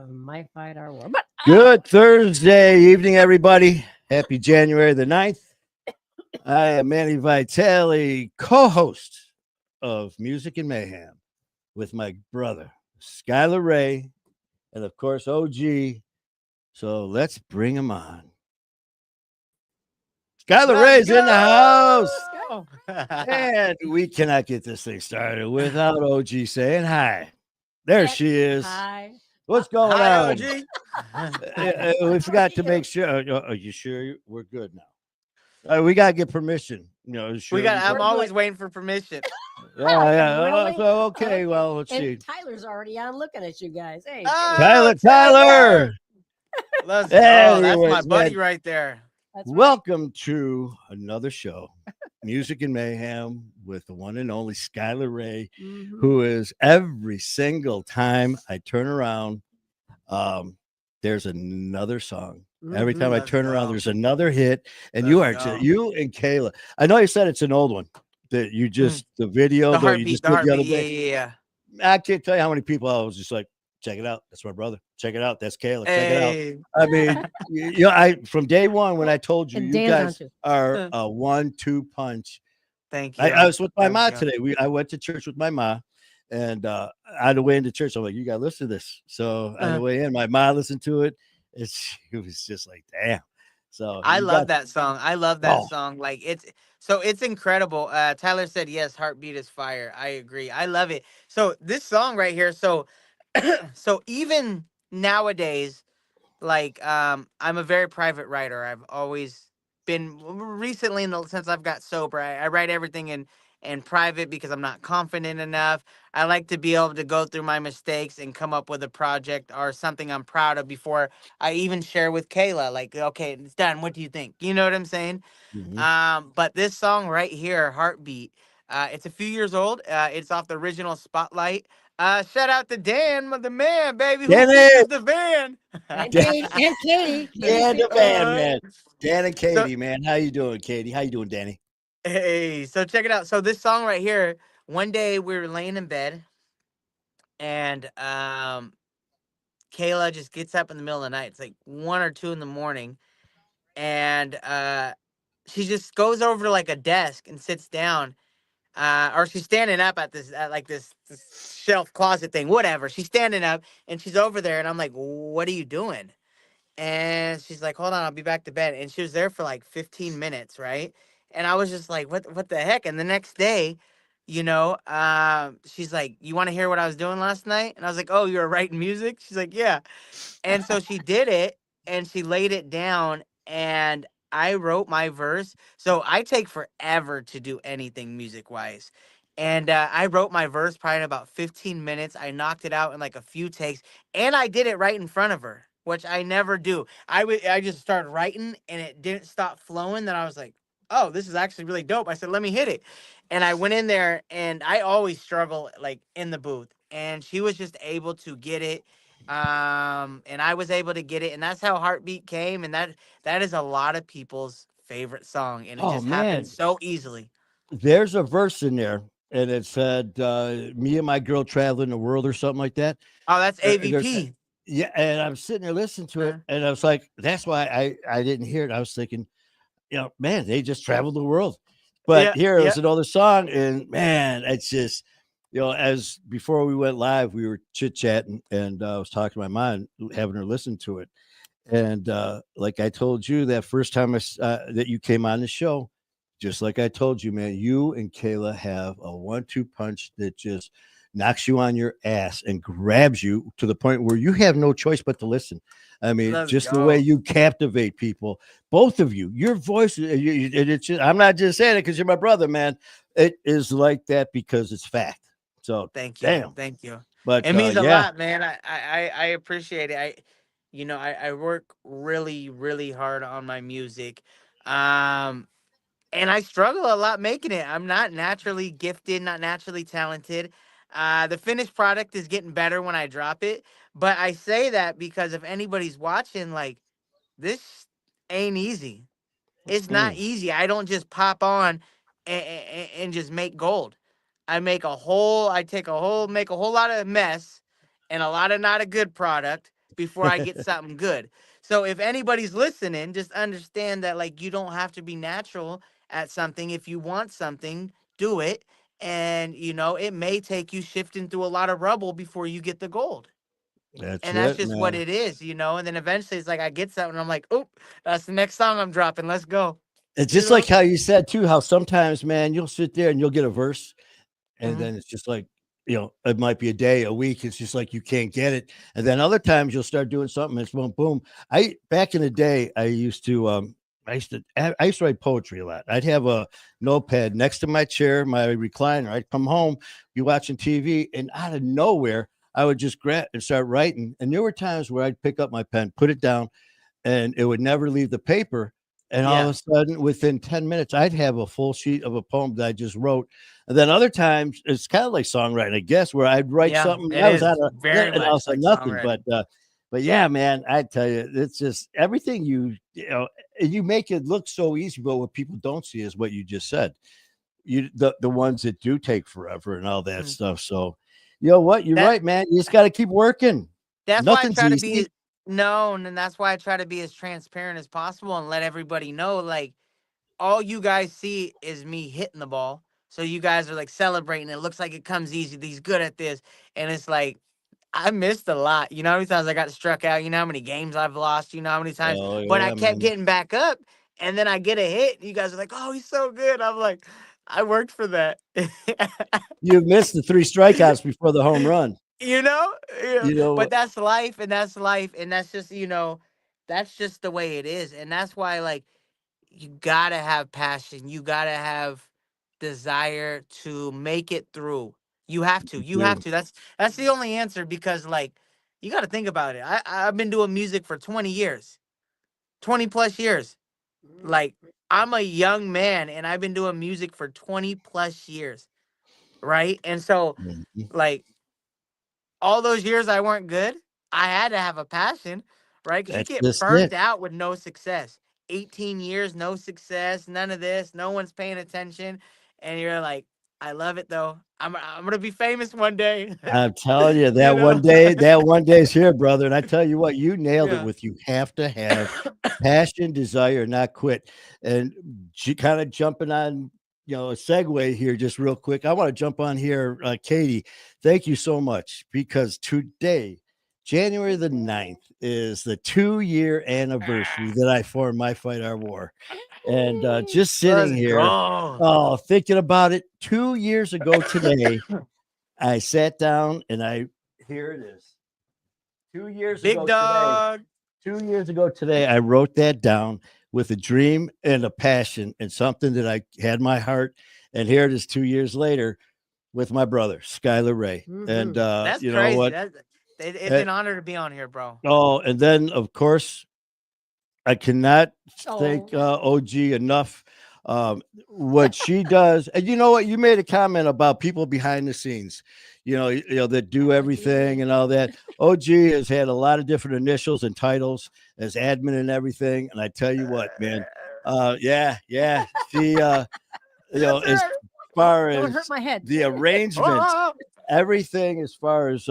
might fight our war. But Good Thursday evening, everybody. Happy January the 9th. I am Manny Vitale, co-host of Music and Mayhem with my brother, Skyler Ray, and of course, OG. So let's bring him on. Skyler Let's Ray's in the house. go. And we cannot get this thing started without OG saying hi. There she is. hi. What's going Hi, on? OG. We forgot to make sure. Are you sure we're good now? We gotta get permission. Sure I'm We're always good. waiting for permission. Yeah. Really? So okay. Well, let's see. And Tyler's already on looking at you guys. Hey, Oh, Tyler. Let's go. Anyways, That's my man, buddy right there. that's right. welcome to another show, Music and Mayhem, with the one and only Skyler Ray, Mhm. who is every single time I turn around, there's another song. Every time I Let's turn around, go. there's another hit, and you Let's are go. you and Kayla. I know you said it's an old one that you just the video The that you heartbeat. just The did the other heartbeat. day. Yeah. I can't tell you how many people I was just like, check it out. That's my brother. Check it out. That's Kayla. Check it out. Hey. I mean, I from day one when I told you, And you Dan's on guys too. are a 1-2 punch. Thank you. I was with my Thank ma you. today. I went to church with my ma, and on the way into church, I'm like, you got to listen to this. So on the way in, my ma listened to it. It was just like, damn. So I you love got that song. I love that oh, song. Like it's incredible. Tyler said yes, heartbeat is fire. I agree. I love it. So this song right here. So so even nowadays, like I'm a very private writer. I've always been recently since I've got sober. I write everything in private because I'm not confident enough. I like to be able to go through my mistakes and come up with a project or something I'm proud of before I even share with Kayla. Like, okay, it's done. What do you think? You know what I'm saying? mhm. But this song right here, Heartbeat, it's a few years old. It's off the original Spotlight. Shout out to Dan, the man, baby, who Danny, fixes the van. And Katie. And Katie. Dan the Katie. van, man. Dan and So, Katie, man. How you doing, Katie? How you doing, Danny? hey, so check it out. So this song right here, one day we were laying in bed and Kayla just gets up in the middle of the night. It's like 1 or 2 in the morning. And she just goes over to like a desk and sits down. Or she's standing up at like this shelf closet thing, whatever. She's standing up and she's over there, and I'm like, "What are you doing?" And she's like, "Hold on, I'll be back to bed." And she was there for like 15 minutes, right? And I was just like, "What the heck?" And the next day, she's like, "You want to hear what I was doing last night?" And I was like, "Oh, you were writing music?" She's like, "Yeah." And so she did it and she laid it down and I wrote my verse. So I take forever to do anything music wise. And I wrote my verse probably in about 15 minutes. I knocked it out in like a few takes and I did it right in front of her, which I never do. I just started writing and it didn't stop flowing. Then I was like, oh, this is actually really dope. I said, let me hit it. And I went in there and I always struggle like in the booth. And she was just able to get it and I was able to get it, and that's how Heartbeat came, and that is a lot of people's favorite song, and it Oh just happened man, so easily. there's a verse in there, and it said, "Me and my girl traveling the world" or something like that. Oh, that's There's AVP. yeah, and I'm sitting there listening to it, Uh, and I was like, that's why I didn't hear it. I was thinking, man, they just traveled the world. But yeah, here it yeah. was another song, and man, it's just, as before we went live, we were chit chatting, and I was talking to my mom, having her listen to it, and like I told you that first time that you came on the show, just like I told you, man, you and Kayla have a 1-2 punch that just knocks you on your ass and grabs you to the point where you have no choice but to listen. I mean, Let's just the way go. you captivate people, both of you, your voice, it's just, I'm not just saying it because you're my brother, man. It is like that because it's fact. So, Thank you, damn. thank you. But It means a yeah, lot, man. I appreciate it. I work really, really hard on my music, um, and I struggle a lot making it. I'm not naturally gifted, not naturally talented. The finished product is getting better when I drop it, but I say that because if anybody's watching, like this ain't easy. It's not mm, easy. I don't just pop on and just make gold. I take a whole, make a whole lot of mess and a lot of not a good product before I get something good. So if anybody's listening, just understand that like you don't have to be natural at something. If you want something, do it. And you know, it may take you shifting through a lot of rubble before you get the gold. That's And that's it, just what man. it is, you know. And then eventually it's like I get something, I'm like, oh, that's the next song I'm dropping. Let's go. It's You just know? like how you said too, how sometimes, man, you'll sit there and you'll get a verse, and Hmm. then it's just like, it might be a day, a week. It's just like you can't get it. And then other times you'll start doing something. It's boom, boom. I back in the day, I used to write poetry a lot. I'd have a notepad next to my chair, my recliner. I'd come home, be watching TV, and out of nowhere, I would just grab and start writing. And there were times where I'd pick up my pen, put it down, and it would never leave the paper. And all of Yeah. a sudden, within 10 minutes, I'd have a full sheet of a poem that I just wrote. And then other times, it's kind of like songwriting, I guess, where I'd write Yeah. something It I was is on very and I'll much say like nothing. songwriting. But yeah, man, I tell you, it's just everything and you make it look so easy, but what people don't see is what you just said. The ones that do take forever and all that Mm. stuff. So, you know what? You're That right, man. You just got to keep working. that's why I Nothing's try to be easy. known, and that's why I try to be as transparent as possible and let everybody know, like, all you guys see is me hitting the ball. So you guys are like celebrating. It looks like it comes easy. He's good at this. And it's like, I missed a lot. You know how many times I got struck out? You know how many games I've lost? You know how many times? Oh But I yeah, kept man. getting back up. And then I get a hit. And you guys are like, oh, he's so good. I'm like, I worked for that. You missed the 3 strikeouts before the home run. you know? Yeah. You know But what? that's life. And that's life. And that's just, you know, that's just the way it is. And that's why, like, you gotta have passion. You gotta have desire to make it through. You have to. You have You to. That's the only answer because like you gotta think about it. I've been doing music for 20 years. 20 plus years. Like I'm a young man and I've been doing music for 20 plus years. Right? And so Mhm. like all those years I weren't good, I had to have a passion, right? Because you That's get just burnt it. out with no success. 18 years, no success, none of this, no one's paying attention. And you're like, I love it though. I'm gonna be famous one day. I'm telling you you know? that one day is here, brother. And I tell you what, you nailed it Yeah. with you have to have passion, desire, not quit. And kind of jumping on, a segue here just real quick. I want to jump on here, Katie. Thank you so much because today, January the 9th, is the 2-year anniversary that I formed My Fight Our War. And just Let's sitting here, go. oh, thinking about it, 2 years ago today, I sat down and here it is. 2 years Big ago today, dog. 2 years ago today, I wrote that down with a dream and a passion and something that I had in my heart. And here it is 2 years later with my brother, Skyler Ray. And Mhm. That's you know crazy. what? It's Uh, an honor to be on here, bro. oh, and then of course I cannot Oh, thank OG enough. What she does, and you know what, you made a comment about people behind the scenes, that do everything OG. and all that. OG has had a lot of different initials and titles as admin and everything. And I tell you what, man, yeah, she, as far Don't hurt as my head. the arrangements, Oh, everything as far as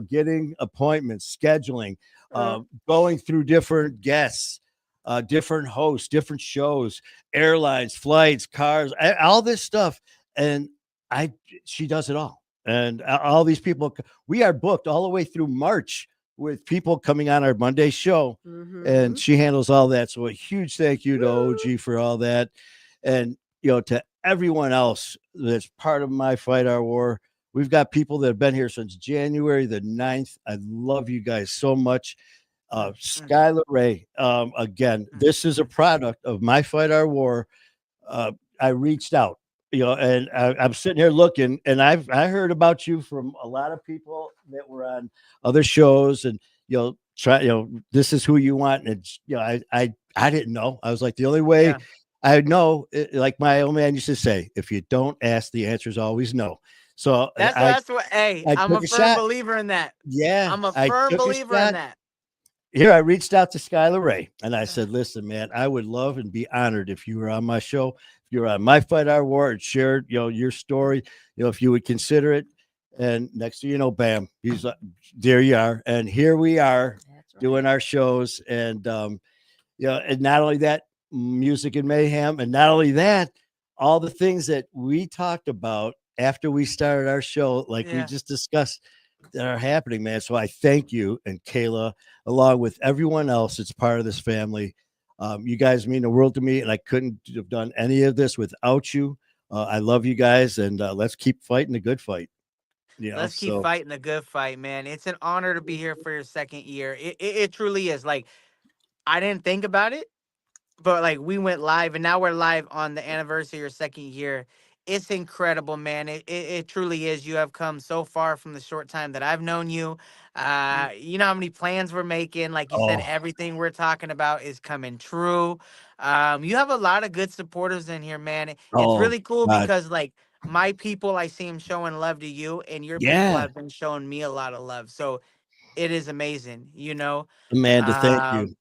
getting appointments, scheduling, uh, going through different guests, different hosts, different shows, airlines, flights, cars, all this stuff. And I she does it all. And all these people, we are booked all the way through March with people coming on our Monday show, and Mhm. she handles all that. So a huge thank you to OG for all that. And to everyone else that's part of My Fight Our War. We've got people that have been here since January the 9th. I love you guys so much. mm, Skyler Ray, again, mm, this is a mm. product of My Fight Our War. I reached out, and I'm sitting here looking, and I heard about you from a lot of people that were on other shows, and this is who you want, and it's, I didn't know. I was like, the only way Yeah. I know, like my old man used to say, if you don't ask, the answer is always no. So That's what hey, I I'm a took a firm shot. believer in that. Yeah, I'm a I firm took a believer in shot. that. Here, I reached out to Skyler Ray and I said, listen, man, I would love and be honored if you were on my show, if you were on My Fight Our War and shared, your story, if you would consider it. And next thing you know, bam, he's like, there you are. And here we are doing our shows, and and not only that, music and mayhem, and not only that, all the things that we talked about after we started our show, like we Yeah. just discussed, that are happening, man. So I thank you and Kayla, along with everyone else that's part of this family. You guys mean the world to me, and I couldn't have done any of this without you. I love you guys, and let's keep fighting the good fight. Let's keep So fighting the good fight, man. It's an honor to be here for your second year. It truly is. Like, I didn't think about it, but like we went live and now we're live on the anniversary of your second year. It's incredible, man. It truly is. You have come so far from the short time that I've known you. You know how many plans we're making. Like you said, oh, everything we're talking about is coming true. You have a lot of good supporters in here, man. It's oh really cool God, because like my people, I see them showing love to you, and your people yeah, have been showing me a lot of love. So it is amazing, you know. Amanda, thank you. Um,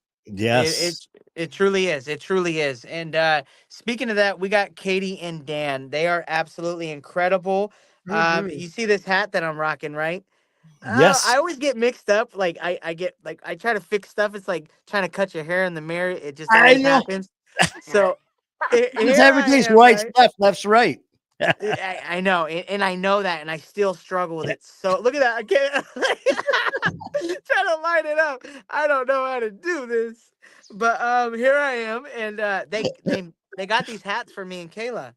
it Yes, it it truly is. It truly is. And speaking of that, we got Katie and Dan. They are absolutely incredible. Mm-hmm. You see this hat that I'm rocking, right? yes, I always get mixed up. Like I get like I try to fix stuff. It's like trying to cut your hair in the mirror. It just I always know. happens. So Because here I everything's am, right, right? left, left's right. I know, and I know that, and I still struggle with it. So look at that. I can't try to line it up. I don't know how to do this, but here I am, and they got these hats for me and Kayla.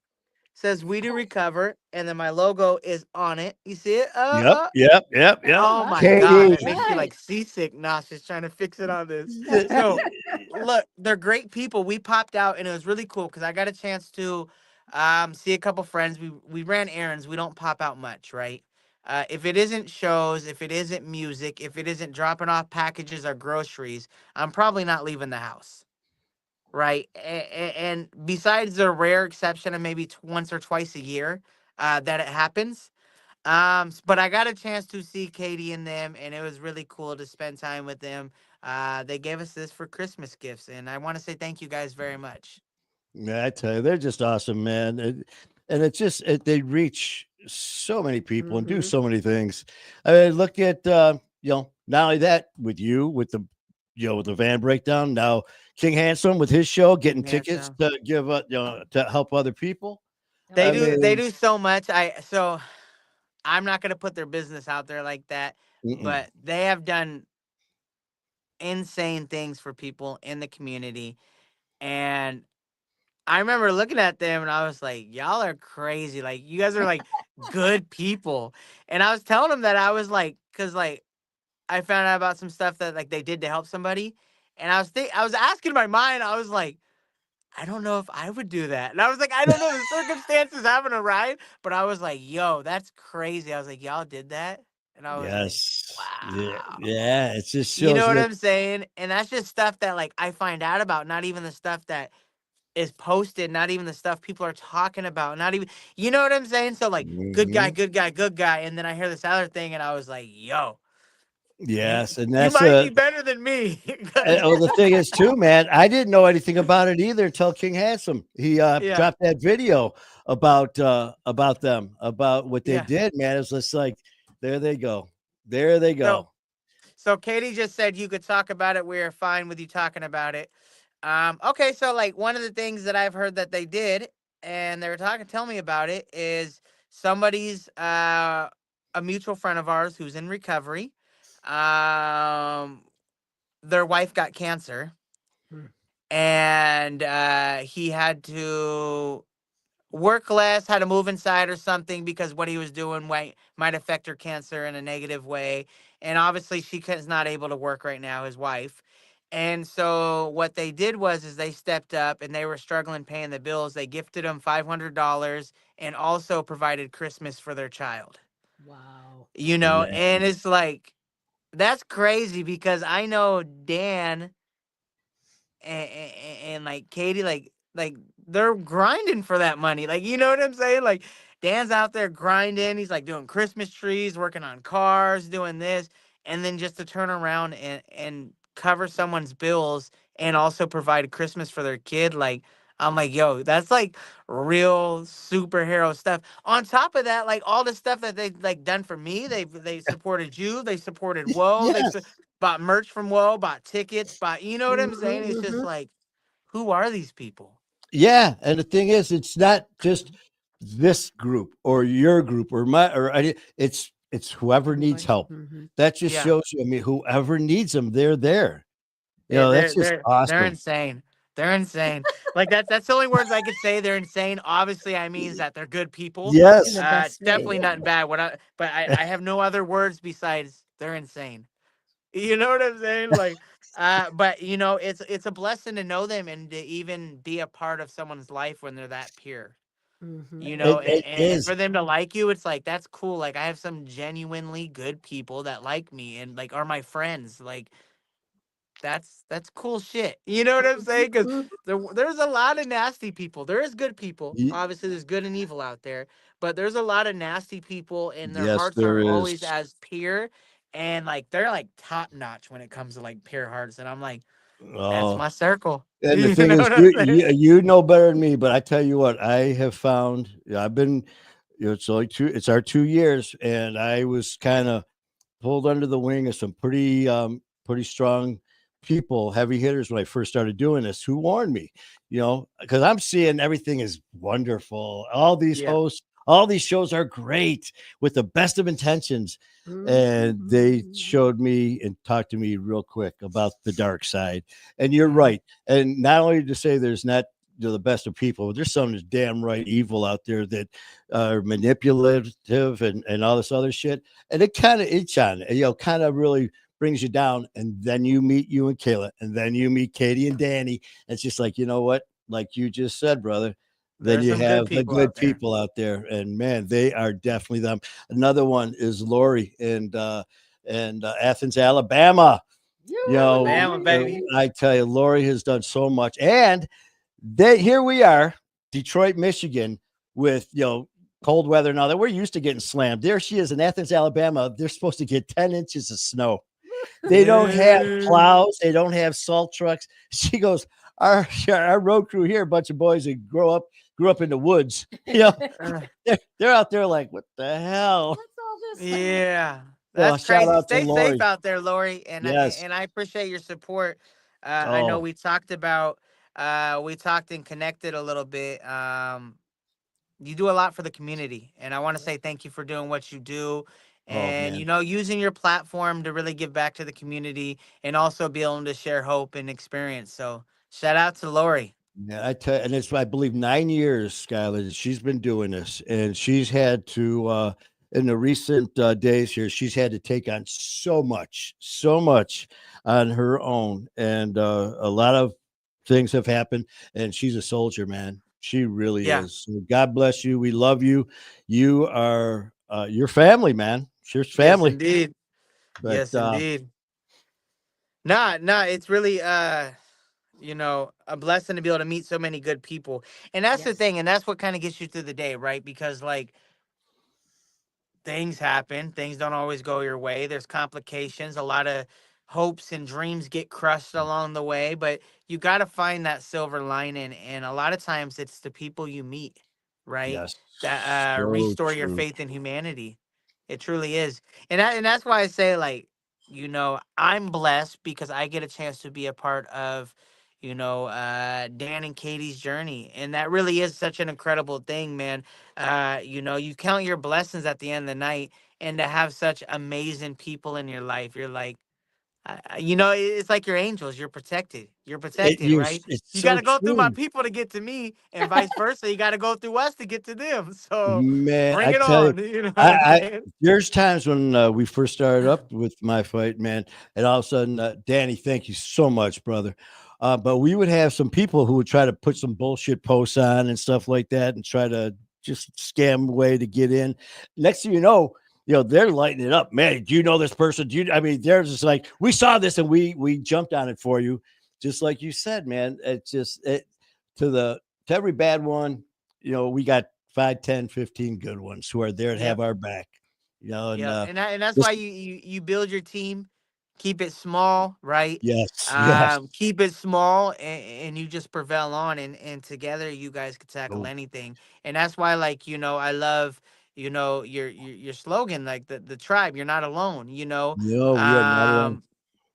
Says "We Do Recover," and then my logo is on it. You see it? Yep, yep, yep, yep. Oh Oh, my God, Katie. that makes you right. like seasick, nauseous trying to fix it on this. So, look, they're great people. We popped out and it was really cool because I got a chance to see a couple friends. We ran errands. We don't pop out much, right? If it isn't shows, if it isn't music, if it isn't dropping off packages or groceries, I'm probably not leaving the house, right? And besides the rare exception of maybe once or twice a year that it happens, but I got a chance to see Katie and them, and it was really cool to spend time with them. They gave us this for Christmas gifts, and I want to say thank you guys very much. Yeah, I tell you, they're just awesome, man. And it's just they reach so many people and do Mm-hmm. so many things. I mean, look at not only that with you with the with the van breakdown. Now King Handsome with his show, getting Yeah, tickets so to give to help other people. Oh, they I do yeah. they mean, do so much. I'm not gonna put their business out there like that, mm-mm. but they have done insane things for people in the community, and I remember looking at them and I was like, y'all are crazy. Like, you guys are like good people. And I was telling them that I was like, cause like I found out about some stuff that like they did to help somebody. And I was asking my mind, I was like, I don't know if I would do that. And I was like, I don't know, the circumstances haven't arrived. But I was like, yo, that's crazy. I was like, y'all did that? And I was like, Yes, yeah, wow. yeah. It just You know shows what that. I'm saying? And that's just stuff that like I find out about, not even the stuff that is posted, not even the stuff people are talking about, not even, you know what I'm saying? So like, good guy, Mhm. good guy, good guy, and then I hear this other thing, and I was like, yo, you Yes, and you that's might be better than me. oh, the thing is too, man, I didn't know anything about it either until King Handsome. He Yeah, dropped that video about them, about what they yeah. did, man. It's just like there they go. There they So go. so Katie just said you could talk about it. We're fine with you talking about it. Okay, so like one of the things that I've heard that they did, and they were talking, tell me about it, is somebody's a mutual friend of ours who's in recovery. Um, their wife got cancer, Hmm. and he had to work less, had to move inside or something because what he was doing might affect her cancer in a negative way. And obviously, is not able to work right now, his wife. And so what they did was is they stepped up and they were struggling paying the bills. They gifted him $500 and also provided Christmas for their child. Wow. You know, Man, and it's like that's crazy because I know Dan and like Katie, like they're grinding for that money. Like, you know what I'm saying? Like Dan's out there grinding. He's like doing Christmas trees, working on cars, doing this, and then just to turn around and cover someone's bills and also provide Christmas for their kid. Like, I'm like, yo, that's like real superhero stuff. On top of that, like all the stuff that they've like done for me, they supported you, they supported Woe, yes, bought merch from Woe, bought tickets, bought, you know what I'm saying? It's just Mhm. like, who are these people? Yeah, and the thing is, it's not just this group or your group or my or any. It's whoever needs Everybody. help. Mhm. That just Yeah. shows you. I mean, whoever needs them, they're there. You They know, they're that's just they're they're awesome. insane. They're insane. Like that's the only words I could say. They're insane. Obviously, I mean that they're good people. In the Yes. best way. Definitely nothing bad. But I have no other words besides they're insane. You know what I'm saying? Like, but it's a blessing to know them and to even be a part of someone's life when they're that pure. Mhm. You know, It and is. for them to like you, it's like that's cool. Like I have some genuinely good people that like me and like are my friends. Like that's cool shit. You know what I'm saying? Because Mhm. there's a lot of nasty people. There is good people. Y- Obviously, there's good and evil out there, but there's a lot of nasty people, and their Yes, hearts there aren't always is. as pure. And like they're like top notch when it comes to like pure hearts. And I'm like, that's Oh, my circle. and the You thing know is, what I'm saying? you know better than me, but I tell you what, I have found. I've been, it's only two. It's our 2 years, and I was kind of pulled under the wing of some pretty strong people, heavy hitters when I first started doing this, who warned me, because I'm seeing everything is wonderful. All these Yeah. hosts, all these shows are great with the best of intentions. And they Mhm. showed me and talked to me real quick about the dark side. And you're Hmm. right. And not only to say there's not the best of people, but there's some that's damn right evil out there that are manipulative and all this other shit, and it kind of itch on it, kind of really brings you down. And then you meet you and Kayla, and then you meet Katie and Danny. It's just like, you know what? Like you just said, brother. Then There's you some good have the people good out there. people out there, and man, they are definitely them. Another one is Lori and Athens, Alabama. You know, Alabama, baby. I tell you, Lori has done so much, and they here we are, Detroit, Michigan, with cold weather and all that. We're used to getting slammed. There she is in Athens, Alabama. They're supposed to get 10 inches of snow. They don't have Mm. plows. They don't have salt trucks. She goes, our road crew here, a bunch of boys that grew up in the woods. Uh, They're out there like, what the hell? What's all this? Yeah, So that's shout crazy. out to Stay safe Lori. out there, Lori, and Yes. I appreciate your support. I know Oh, we talked about we talked and connected a little bit. You do a lot for the community, and I want to say thank you for doing what you do, oh and man. using your platform to really give back to the community, and also be able to share hope and experience. So shout out to Lori. Yeah, I tell, and it's I believe 9 years, Skylar, that she's been doing this, and she's had to in the recent days here, she's had to take on so much on her own, and a lot of things have happened. And she's a soldier, man. She really Yeah. is. So God bless you. We love you. You are your family, man. She's Yes, family. indeed. But Yes, indeed. Nah, nah. It's really a blessing to be able to meet so many good people. And that's the Yes. thing, and that's what kind of gets you through the day, right? Because like things happen, things don't always go your way. There's complications, a lot of hopes and dreams get crushed along the way, but you got to find that silver lining, and a lot of times it's the people you meet, right? yes, That so restore your true. faith in humanity. It truly is. And that's why I say like, I'm blessed because I get a chance to be a part of Dan and Katie's journey, and that really is such an incredible thing, man. You count your blessings at the end of the night, and to have such amazing people in your life, you're like, it's like your angels. You're protected. You're protected, right? It's You got so to go through my true. people to get to me, and vice versa. You got to go through us to get to them. So Man, bring I it tell you, on. You know what I'm I saying? there's times when we first started up with my fight, man, and all of a sudden, Danny, thank you so much, brother. But we would have some people who would try to put some bullshit posts on and stuff like that, and try to just scam way to get in. Next thing they're lighting it up. Man, do you know this person? Do you? I mean, they're just like, we saw this and we jumped on it for you, just like you said, man. It's just to the to every bad one, we got 5, 10, 15 good ones who are there to Yep. have our back, and Yeah, and that's why this, you build your team, keep it small, right? yes, yes. Keep it small, and you just prevail on, and together you guys could tackle Oh, anything. And that's why, like, I love your slogan, like the tribe. You're not alone. no, we are not alone.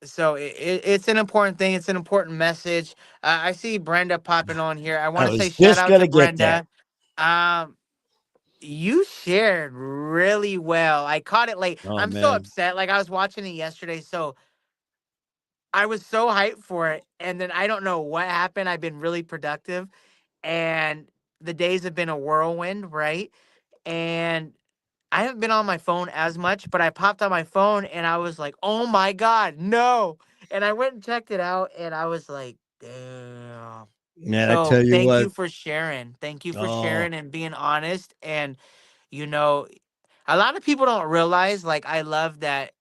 So it's an important thing. It's an important message. I see Brenda popping on here. I I want to say was shout just out to gonna get that. Brenda. Um, you shared really well. I caught it late. Oh I'm so man. upset. Like I was watching it yesterday, so I was so hyped for it, and then I don't know what happened. I've been really productive, and the days have been a whirlwind, right? And I haven't been on my phone as much, but I popped on my phone and I was like, "Oh my god, no!" And I went and checked it out, and I was like, "Damn." Man, I So tell you thank what. you for sharing. Thank you for Oh, sharing and being honest. And you know, a lot of people don't realize. Like, I love that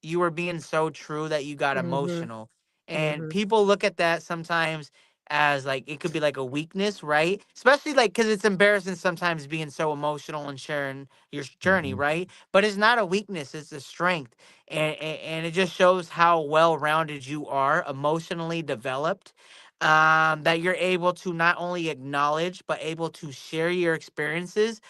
you were being so true that you got Mhm. emotional. And Mhm. people look at that sometimes as like it could be like a weakness, right? Especially like because it's embarrassing sometimes being so emotional and sharing your journey, mhm. right? But it's not a weakness, it's a strength. And it just shows how well rounded you are, emotionally developed. That you're able to not only acknowledge but able to share your experiences,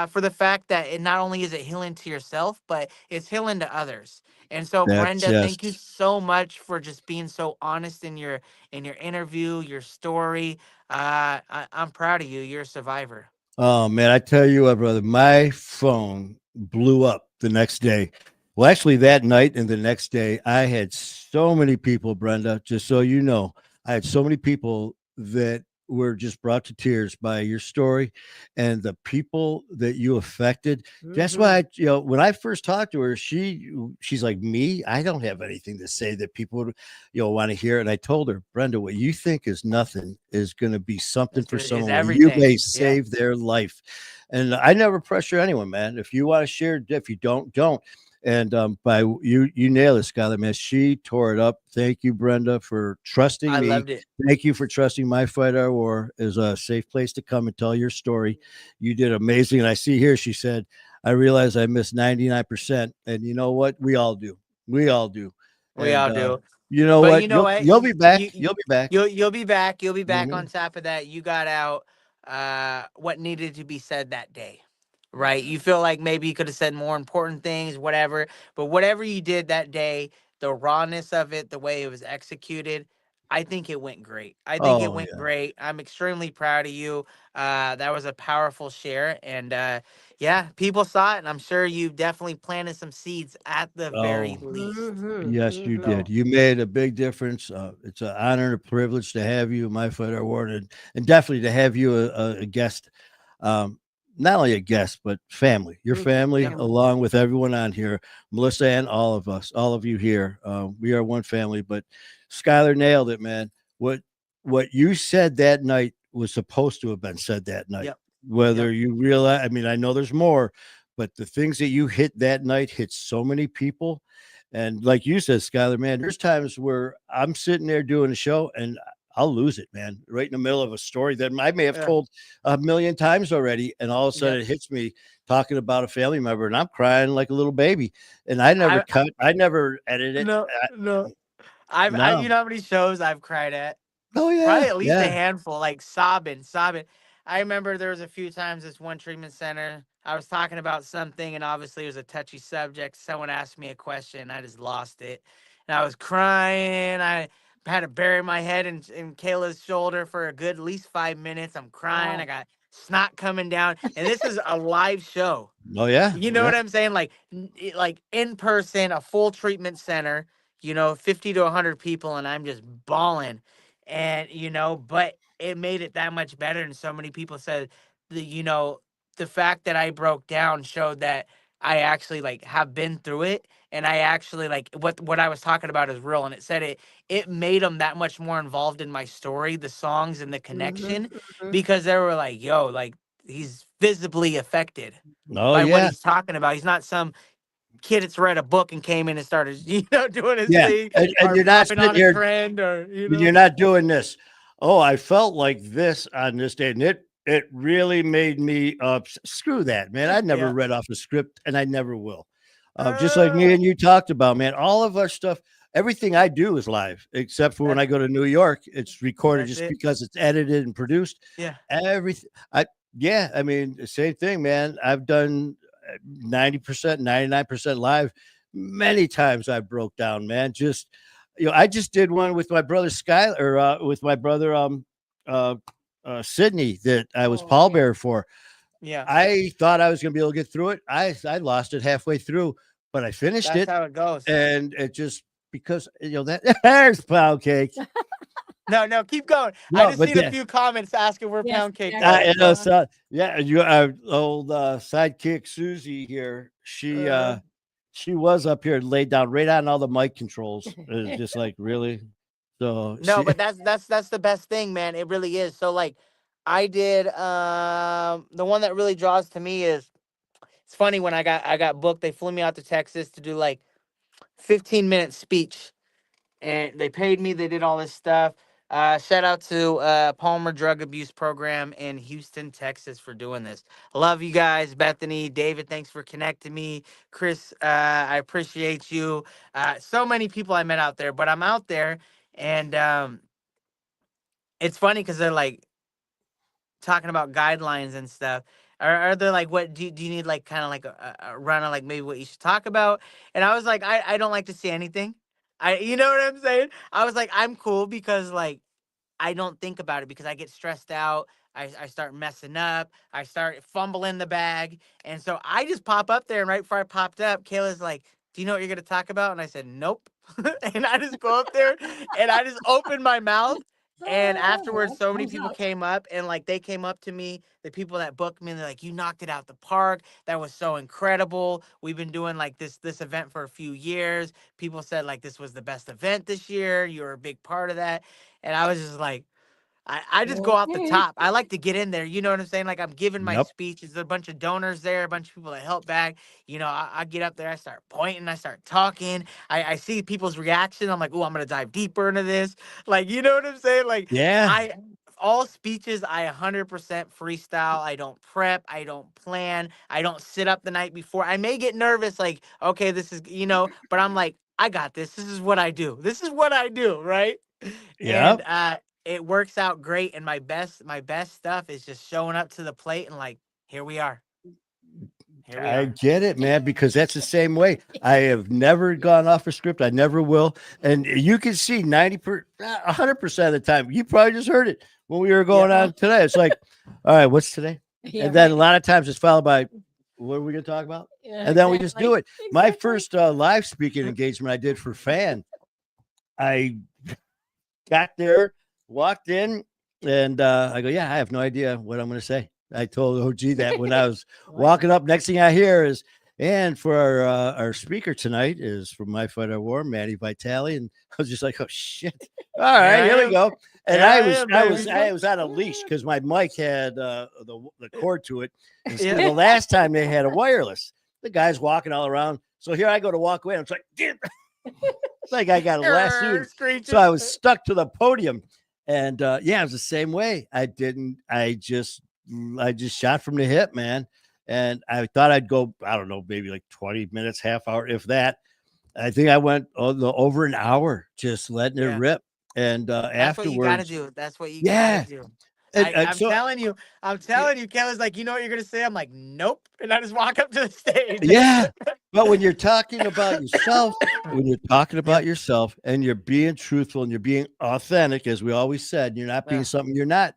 for the fact that it not only is it healing to yourself but it's healing to others. And so, That's Brenda, thank you just. so much for just being so honest in your interview, your story. I'm proud of you. You're a survivor. Oh man, I tell you what, brother, my phone blew up the next day. Well, actually, that night and the next day, I had so many people, Brenda, just so you know, I had so many people that were just brought to tears by your story and the people that you affected. That's why, Mhm. when I first talked to her, she's like, me, I don't have anything to say that people would, want to hear. And I told her, Brenda, what you think is nothing is going to be something for Is someone where you everything. may Yeah. save their life. And I never pressure anyone, man. If you want to share, if you don't. And by you nailed it, Skyler, man. She tore it up. Thank you, Brenda, for trusting I me. loved it. Thank you for trusting My Fight Our War is a safe place to come and tell your story. You did amazing. And I see here, she said, I realize I missed 99%. And you know what? We all do. We all do. We And all do. you know But what? you know what? You'll be back. You'll be back. You'll be back. You'll be back. On Mhm. top of that, you got out what needed to be said that day. Right? You feel like maybe you could have said more important things, whatever. But whatever you did that day, the rawness of it, the way it was executed, I think it went great. I think it Oh went yeah. great. I'm extremely proud of you. That was a powerful share. And yeah, people saw it, and I'm sure you definitely planted some seeds at the very Oh. least. Mhm. Yes, you Mhm. did. So You made a big difference. It's an honor and a privilege to have you, My Fighter Award, and definitely to have you a guest. Um, Not only a guest, but family. Your Mhm. family, yep. Family. along with everyone on here, Melissa and all of us, all of you here. We are one family. But Skylar nailed it, man. What you said that night was supposed to have been said that night. Yep. Yep. Whether you realize, I mean, I know there's more, but the things that you hit that night hit so many people. And like you said, Skylar, man, there's times where I'm sitting there doing a show and I'll lose it, man, right in the middle of a story that I may have Yeah. told a million times already. And all of a sudden Yep. it hits me talking about a family member and I'm crying like a little baby. And I never I cut, I never edit it. no, no. You No. know how many shows I've cried at? Oh, Probably yeah. at least a Yeah. handful, like sobbing, sobbing. I remember there was a few times this one treatment center, I was talking about something, and obviously it was a touchy subject. Someone asked me a question, I just lost it. And I was crying. I had to bury my head in Kayla's shoulder for a good at least 5 minutes. I'm crying. I Wow. got snot coming down. And this is a live show. Oh, yeah. You know Yeah. what I'm saying? Like, like in person, a full treatment center, 50 to 100 people, and I'm just bawling. And, but it made it that much better. And so many people said, the fact that I broke down showed that I actually like have been through it. And I actually like what I was talking about is real. And it said it made them that much more involved in my story, the songs and the Mhm. connection, Mhm. because they were like, yo, like he's visibly affected Oh, by what yeah. he's talking about. He's not some kid that's read a book and came in and started, doing his Yeah. thing And or you're not popping sitting on a here. trend or, You're not doing this. Oh, I felt like this on this day, and it really made me screw that, man. I never yeah. read off a script, and I never will. Just like me Uh, and you talked about, man. All of our stuff, everything I do is live, except for when that's I go to New York, it's recorded that's just it. because it's edited and produced. Yeah. Everything, yeah, I mean, the same thing, man. I've done 90%, 99% live. many times I broke down, man. Just, I just did one with my brother Skyler, or with my brother uh, Sydney, that I was Oh, pallbearer for. Yeah, I thought I was going to be able to get through it. I lost it halfway through, but I finished that's it, how it goes. and it just because that there's pound cake. No, no, keep going. I No, just but seen a few comments asking where Yes, pound cake exactly. was. So so yeah, you our old sidekick Susie here. She was up here, laid down right on all the mic controls. It was just like really. So no, she, but that's the best thing, man. It really is. So like, I did the one that really draws to me is it's funny when I got booked. They flew me out to Texas to do like 15-minute speech, and they paid me. They did all this stuff. Shout out to Palmer Drug Abuse Program in Houston, Texas, for doing this. I love you guys, Bethany, David. Thanks for connecting me, Chris. I appreciate you. So many people I met out there, but I'm out there, and it's funny because they're like talking about guidelines and stuff. Are there like what do you need like kind of like a run on like maybe what you should talk about? And I was like, I don't like to see anything. You know what I'm saying? I was like, I'm cool because like I don't think about it because I get stressed out. I start messing up. I start fumbling the bag. And so I just pop up there. And right before I popped up, Kayla's like, do you know what you're going to talk about? And I said, nope. And I just go up there and I just open my mouth. And afterwards, What so many comes people out? came up and like they came up to me, the people that booked me, and they're like, you knocked it out the park. That was so incredible. We've been doing like this event for a few years. People said like this was the best event this year. You were a big part of that. And I was just like, I just go out the Okay. top. I like to get in there. You know what I'm saying? Like I'm giving my yep, speech. There's a bunch of donors there, a bunch of people that help back. You know, I get up there, I start pointing, I start talking. I see people's reaction. I'm like, oh, I'm gonna dive deeper into this. Like, you know what I'm saying? Like yeah, I all speeches I 100% freestyle. I don't prep. I don't plan. I don't sit up the night before. I may get nervous, like, okay, this is, but I'm like, I got this. This is what I do. This is what I do, right? And yep. it works out great. And my best stuff is just showing up to the plate and like, here we are. Here we I are. get it, man, because that's the same way. I have never gone off a script. I never will. And you can see 100% of the time. You probably just heard it when we were going Yeah. on today. It's like, all right, what's today? Yeah, And then right. a lot of times it's followed by, what are we going to talk about? Yeah, And then we just do exactly. it. My Exactly. first live speaking engagement I did for Fan, I got there, walked in, and I go, yeah, I have no idea what I'm going to say. I told OG that when I was walking up. Next thing I hear is, and for our speaker tonight is from My Fight or War, Manny Vitale, and I was just like, oh shit! All Here right, I here we am. go. And Here I I was am, I was baby. I was on a leash because my mic had the cord to it. Instead of Yeah. the last time they had a wireless, the guy's walking all around. So here I go to walk away. And I'm like, damn. It's like I got lassoed. Screeching. So I was stuck to the podium. And yeah, it was the same way. I just shot from the hip, man. And I thought I'd go, I don't know, maybe like 20 minutes, half hour, if that. I think I went over an hour just letting it Yeah. rip. And That's what you gotta afterwards, do. That's what you gotta yeah. do. And, I'm so, telling you, Kayla's like, you know what you're gonna say? I'm like, nope. And I just walk up to the stage. yeah. But when you're talking about yourself, Yep. and you're being truthful and you're being authentic, as we always said, you're not being Yeah. something you're not.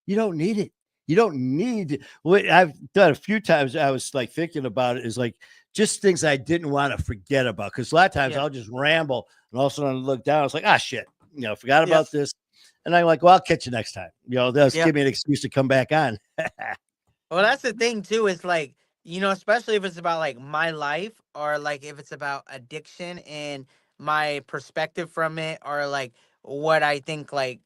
You don't need it. You don't need what I've done a few times. I was like thinking about it is like just things I didn't want to forget about. Cause a lot of times Yeah. I'll just ramble and all of a sudden I look down. It's like, ah, shit, forgot Yep. about this. And I'm like, well, I'll catch you next time. They'll just Yep. give me an excuse to come back on. Well, that's the thing too, is like, especially if it's about like my life or like if it's about addiction and my perspective from it or like what I think like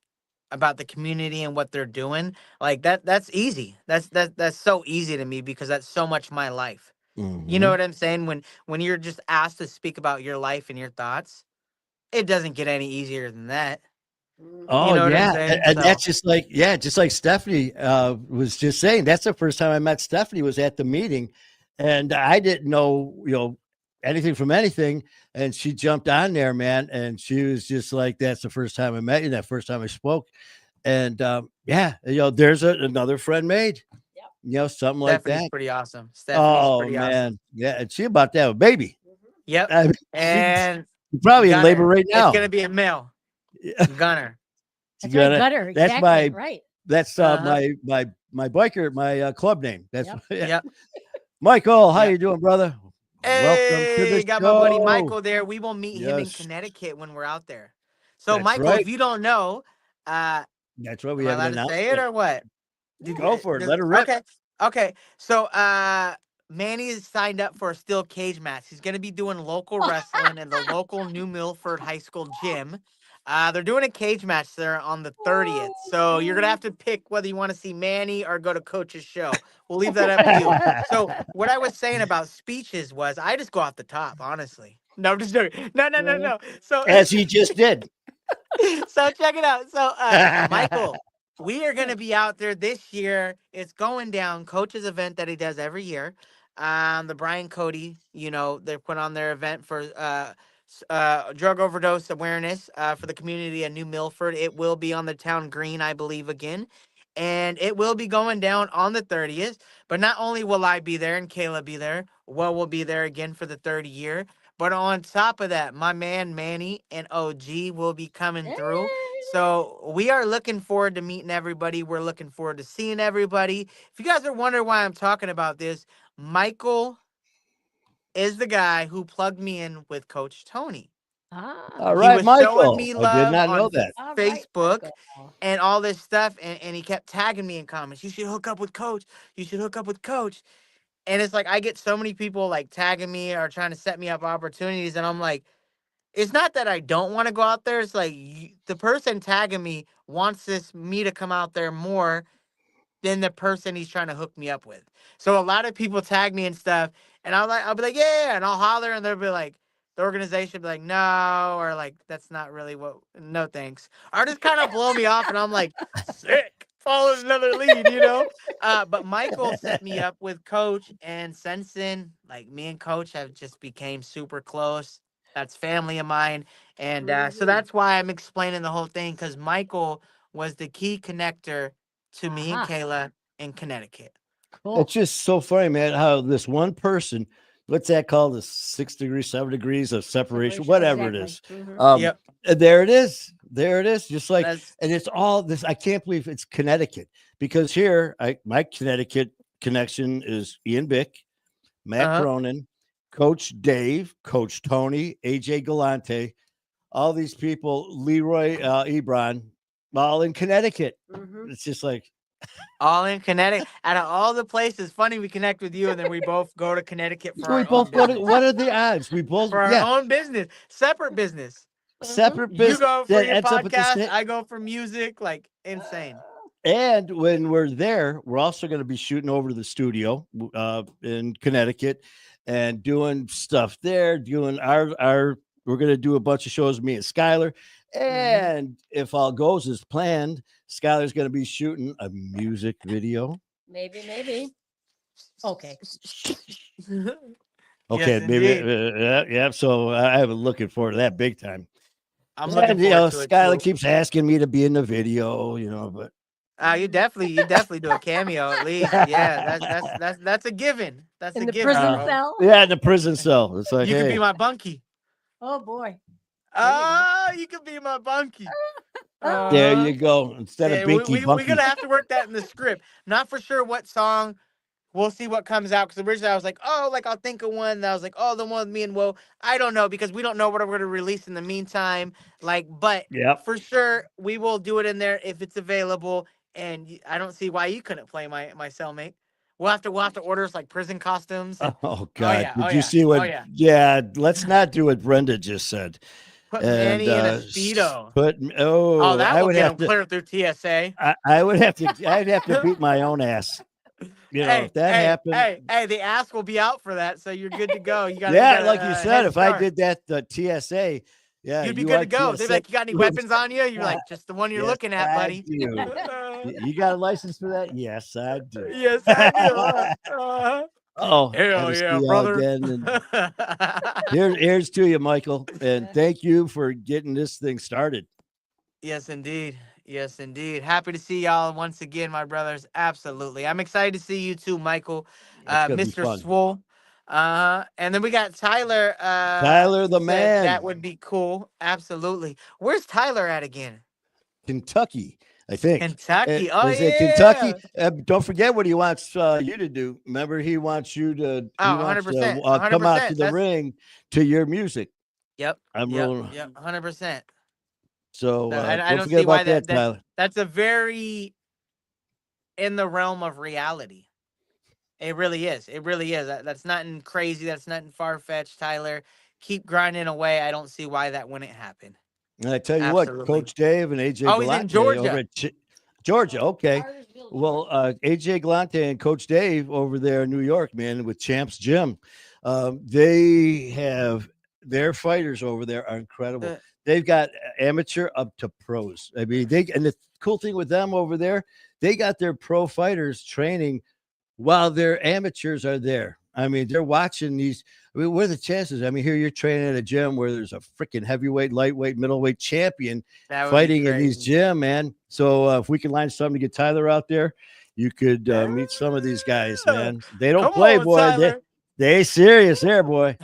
about the community and what they're doing. Like that's easy. That's so easy to me because that's so much my life. You know Mhm. what I'm saying? When you're just asked to speak about your life and your thoughts, it doesn't get any easier than that. You Oh know what I'm yeah, saying? and So that's just like Stephanie was just saying. That's the first time I met Stephanie was at the meeting, and I didn't know anything from anything, and she jumped on there, man, and she was just like, "That's the first time I met you. That first time I spoke," and yeah, there's another friend made, something like Stephanie's that. pretty awesome. Stephanie's Oh pretty awesome. man, yeah, and she about to have a baby. Yep. I mean, And she's probably in labor Gunner. right It's now. gonna be a male. Gunner. She That's right, got it. gutter. That's Exactly. my Right. that's Uh-huh. my biker, my club name. That's Yep. Yep. Michael. How Yep. you doing, brother? Welcome to the Hey, got my buddy show. Michael there. We will meet him in Yes, Connecticut when we're out there. So, that's Michael, right. if you don't know, uh, That's right. We am I haven't allowed to announced say it it. or what? Go for it. Let her rip. Okay. Okay. So Manny is signed up for a steel cage match. He's gonna be doing local wrestling in the local New Milford High School gym. They're doing a cage match there on the 30th. So you're gonna have to pick whether you want to see Manny or go to Coach's show. We'll leave that up to you. So what I was saying about speeches was I just go off the top, honestly. No, I'm just joking. No. So As he just did. so check it out. So Michael, we are gonna be out there this year. It's going down. Coach's event that he does every year. The Brian Cody, they put on their event for drug overdose awareness for the community of New Milford. It will be on the town green, I believe, again. And it will be going down on the 30th. But not only will I be there and Kayla be there, we'll be there again for the 30th year. But on top of that, my man Manny and OG will be coming through. So we are looking forward to meeting everybody. We're looking forward to seeing everybody. If you guys are wondering why I'm talking about this, Michael is the guy who plugged me in with Coach Tony. Ah. All He right, was showing Michael. me I did love not know on that. All right, Facebook Michael. and all this stuff. And he kept tagging me in comments. You should hook up with Coach. You should hook up with Coach. And it's like I get so many people like tagging me or trying to set me up opportunities. And I'm like, it's not that I don't want to go out there. It's like the person tagging me wants me to come out there more than the person he's trying to hook me up with. So a lot of people tag me and stuff, and I'll be like, yeah, and I'll holler, and they'll be like, the organization will be like, no, or like that's not really what. No thanks. Or just kind of blow me off, and I'm like, sick. Follow another lead. But Michael set me up with Coach, and since then, like me and Coach have just became super close. That's family of mine, and so that's why I'm explaining the whole thing because Michael was the key connector to me and Kayla in Connecticut. Cool. It's just so funny, man, how this one person, what's that called? The 6 degrees, 7 degrees of separation, whatever it is. Yep. There it is. There it is. Just like, That's and it's all this. I can't believe it's Connecticut because here, my Connecticut connection is Ian Bick, Matt Cronin, Coach Dave, Coach Tony, AJ Galante, all these people, Leroy Ebron, all in Connecticut. It's just like, all in Connecticut. Out of all the places, funny we connect with you, and then we both go to Connecticut for we our own both go to. business. What are the odds? We both, For our yeah, own business, separate business. separate You business go for that your ends up at the podcast, same. I go for music, like insane. And when we're there, we're also going to be shooting over to the studio in Connecticut and doing stuff there. Doing our we're going to do a bunch of shows, me and Skyler. And if all goes as planned, Skyler's going to be shooting a music video. Maybe. Okay. Okay, Yes, maybe. indeed. Yeah. So I'm looking forward to that big time. I'm looking And, forward to it Skylar too. keeps asking me to be in the video, but You definitely do a cameo at least. Yeah, that's a given. That's In a the given, prison bro. cell? yeah, in the prison cell. It's like, You could be hey, my bunkie. Oh boy. You could be my bunkie. there you go. Instead of Yeah, we, Binky we, we're Bunky. gonna have to work that in the script. Not for sure what song. We'll see what comes out. Because originally I was like, oh, like I'll think of one. That I was like, oh, the one with me and Will. I don't know because we don't know what we're gonna release in the meantime. Like, but Yep. for sure we will do it in there if it's available. And I don't see why you couldn't play my cellmate. We'll have to order us like prison costumes. And, Oh God! oh Did you yeah, see oh what? yeah. Yeah, let's not do what Brenda just said. Put And Manny in a speedo. Oh, that I will would get have him to. clear through TSA. I would have to. I'd have to beat my own ass. If that happened. Hey, the ass will be out for that, so you're good to go. You got Yeah, like you said, head if I start. did that, the TSA, yeah, You'd be you good are to go. They'd be TSA. like, you got any weapons on you? You're like, just the one you're Yes, looking at, I buddy. do. You got a license for that? Yes, I do. Yes, I do. Oh, Hell to see yeah, y'all brother. again. And here's to you, Michael. And thank you for getting this thing started. Yes, indeed. Yes, indeed. Happy to see y'all once again, my brothers. Absolutely. I'm excited to see you too, Michael. It's gonna be Mr. fun. Swole. And then we got Tyler. Tyler the said man. that would be cool. Absolutely. Where's Tyler at again? Kentucky, I think. Kentucky. Oh Is it yeah. Kentucky? Don't forget what he wants you to do. Remember, he wants you to. He Oh, wants 100%. to come out to 100%. the ring to your music. Yep. I'm rolling. Yep. 100%. So I don't don't forget see why about that, Tyler. that's a very in the realm of reality. It really is. It really is. That's nothing crazy. That's nothing far fetched. Tyler, keep grinding away. I don't see why that wouldn't happen. And I tell you Absolutely. what, Coach Dave and AJ Oh, he's in Galante over Georgia. at Georgia. Okay. Cartersville, Well, Georgia. AJ Galante and Coach Dave over there in New York, man, with Champs Gym, they have their fighters over there are incredible. They've got amateur up to pros. I mean, and the cool thing with them over there, they got their pro fighters training while their amateurs are there. I mean, they're watching these. I mean, what are the chances? I mean, here you're training at a gym where there's a freaking heavyweight, lightweight, middleweight champion fighting in these gym, man. So if we can line something to get Tyler out there, you could meet some of these guys, man. They don't play, boy. They serious there, boy.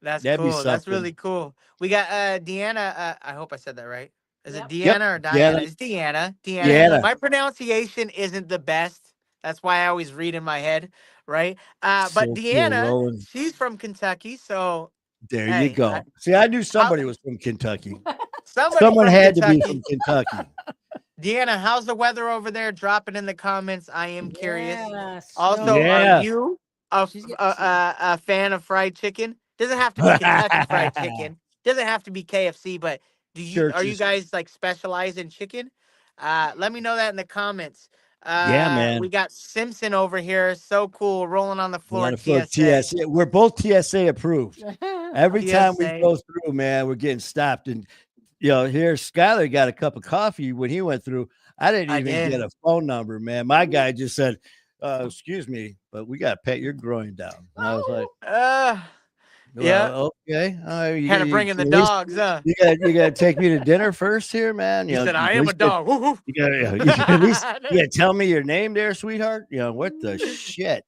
That's That'd cool. That's really cool. We got Deanna. I hope I said that right. Is it Deanna or Diana? It's Deanna. Deanna. My pronunciation isn't the best. That's why I always read in my head, right? But Deanna, she's from Kentucky, so there you go. See, I knew somebody was from Kentucky. Someone from had Kentucky. to be from Kentucky. Deanna, how's the weather over there? Drop it in the comments. I am curious. Also, yeah. Are you a fan of fried chicken? Doesn't have to be Kentucky fried chicken. Doesn't have to be KFC, but are you guys like specialize in chicken? Let me know that in the comments. Yeah, man. We got Simpson over here. So cool. Rolling on the floor. TSA. We're both TSA approved. Every time we go through, man, we're getting stopped. And, here Skyler got a cup of coffee when he went through. I didn't even get a phone number, man. My guy just said, excuse me, but we got to pat your groin down. And I was like, okay. Had to bring in the dogs, huh? You gotta take me to dinner first here, man. He said, I am a dog. You gotta at least tell me your name there, sweetheart. What the shit?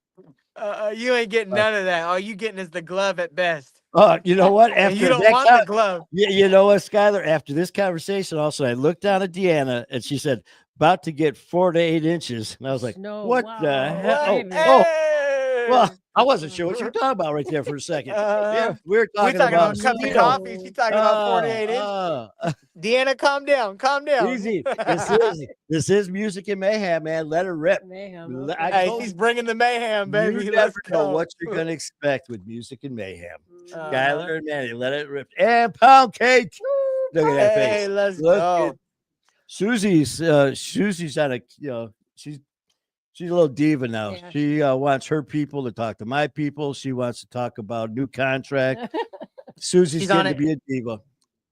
You ain't getting none of that. All you getting is the glove at best. Oh, you know what? After you don't want the glove. You know what, Skyler? After this conversation, also, I looked down at Deanna and she said, about to get 4 to 8 inches. And I was like, what the hell? Well, I wasn't sure what you were talking about right there for a second. We were talking about cups of coffee. She's talking about 48 inches. Deanna, calm down. Calm down. Easy. This is music and mayhem, man. Let her rip. Mayhem. She's bringing the mayhem, baby. You never know what you're going to expect with music and mayhem. Skyler and Manny, let it rip. And pound cake. Look at that face. Hey, let's go. Susie's on a, she's a little diva now. Yeah. She wants her people to talk to my people. She wants to talk about new contract. Susie's getting to be a diva.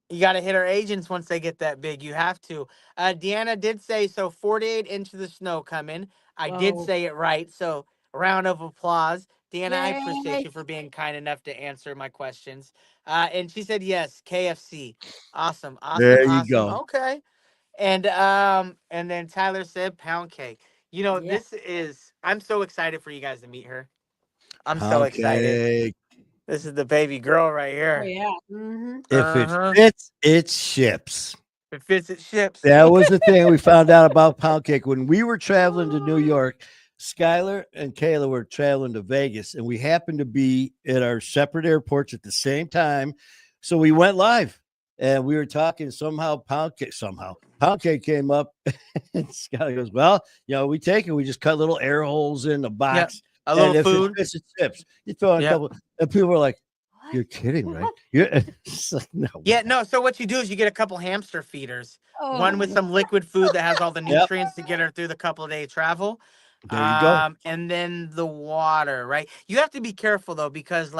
You got to hit her agents once they get that big. You have to. Deanna did say, 48 inches of snow coming. I did say it right. So round of applause. Deanna, I appreciate you for being kind enough to answer my questions. And she said, yes, KFC. Awesome. There you go. Okay. And then Tyler said pound cake. I'm so excited for you guys to meet her. I'm so excited. This is the baby girl right here. Oh, yeah. Mm-hmm. If it fits, it ships. If it fits, it ships. That was the thing we found out about pound cake. When we were traveling to New York, Skyler and Kayla were traveling to Vegas, and we happened to be at our separate airports at the same time. So we went live. And we were talking pound cake came up and Scott goes, well, we take it. We just cut little air holes in the box. A little food. It chips. You throw in a couple, and people were like, you're kidding, right? Like, no. Yeah, no. So what you do is you get a couple hamster feeders, one with some liquid food that has all the nutrients to get her through the couple of day travel. There you go. And then the water, right? You have to be careful though, because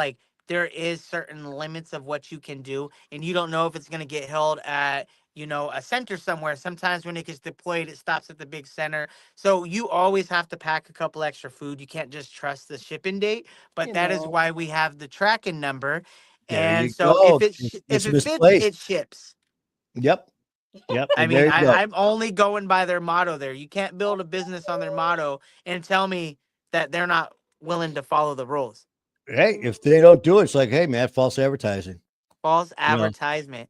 there is certain limits of what you can do, and you don't know if it's going to get held at, a center somewhere. Sometimes when it gets deployed, it stops at the big center. So you always have to pack a couple extra food. You can't just trust the shipping date, but that is why we have the tracking number. And so if it fits, it ships. Yep. I mean, I'm only going by their motto there. You can't build a business on their motto and tell me that they're not willing to follow the rules. Hey, if they don't do it, it's like, hey man, false advertising. False You know, advertisement.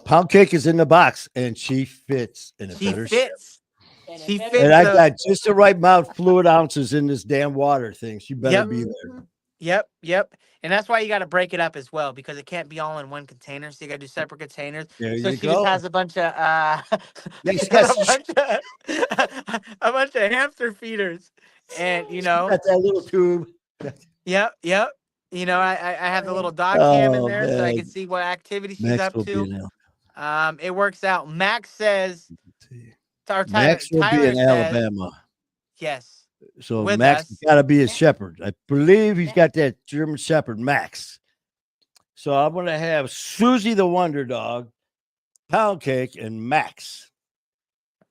pound cake is in the box, and she fits, and it She better ship. fits. And She it better- fits. And I the- got just the right amount of fluid ounces in this damn water thing. She better Yep. be there. Yep. And that's why you got to break it up as well, because it can't be all in one container. So you got to do separate containers. There So you she just go. has a bunch of Yeah, she she has got- a bunch of hamster feeders, and She got that little tube. yep. You know, I have the little dog cam in Oh, there, so I man. can see what activity she's Max up will be to. in Al- It works out. Max says, or Max will be Tyler in says, Alabama. yes. So with Max us. has got to be a shepherd. I believe he's got that German shepherd, Max. So I'm going to have Susie the Wonder Dog, Pound Cake, and Max.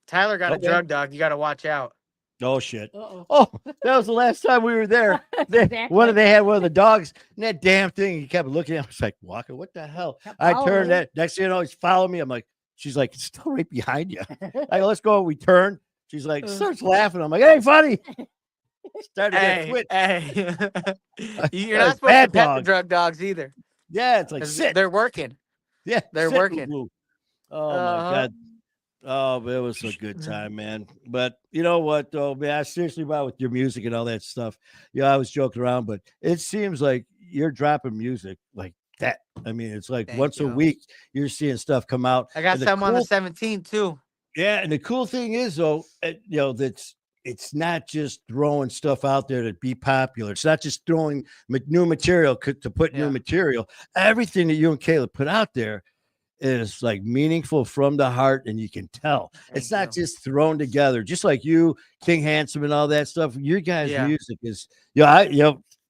Tyler got Okay. a drug dog. You got to watch out. Oh, shit. Uh-oh. Oh, that was the last time we were there. They had one of the dogs, and that damn thing, he kept looking at me. I was like, Walker, what the hell? Kept I following turned you. that. Next thing you know, he's following me. I'm like, she's like, it's still right behind you. I go, let's go. We turn. She's like, starts laughing. I'm like, it ain't funny. Started to get twitch. Hey. You're That not was supposed to bad pet the dog. drug dogs either. Yeah, it's like 'Cause sit. They're working. Yeah, they're sit, working. boo-boo. Oh my Uh-huh. god. Oh, it was a good time, man. But you know what, though, man, I seriously about with your music and all that stuff. Yeah, I was joking around, but it seems like you're dropping music like that. I mean, it's like Thank once a you. week you're seeing stuff come out. I got And some on the cool- 17th too. Yeah, and the cool thing is though, that's it's not just throwing stuff out there to be popular. It's not just throwing new material to put new Yeah. material. Everything that you and Caleb put out there is like meaningful from the heart, and you can tell it's Thank not you. just thrown together. Just like you, King Handsome, and all that stuff. Your guys' Yeah. music is,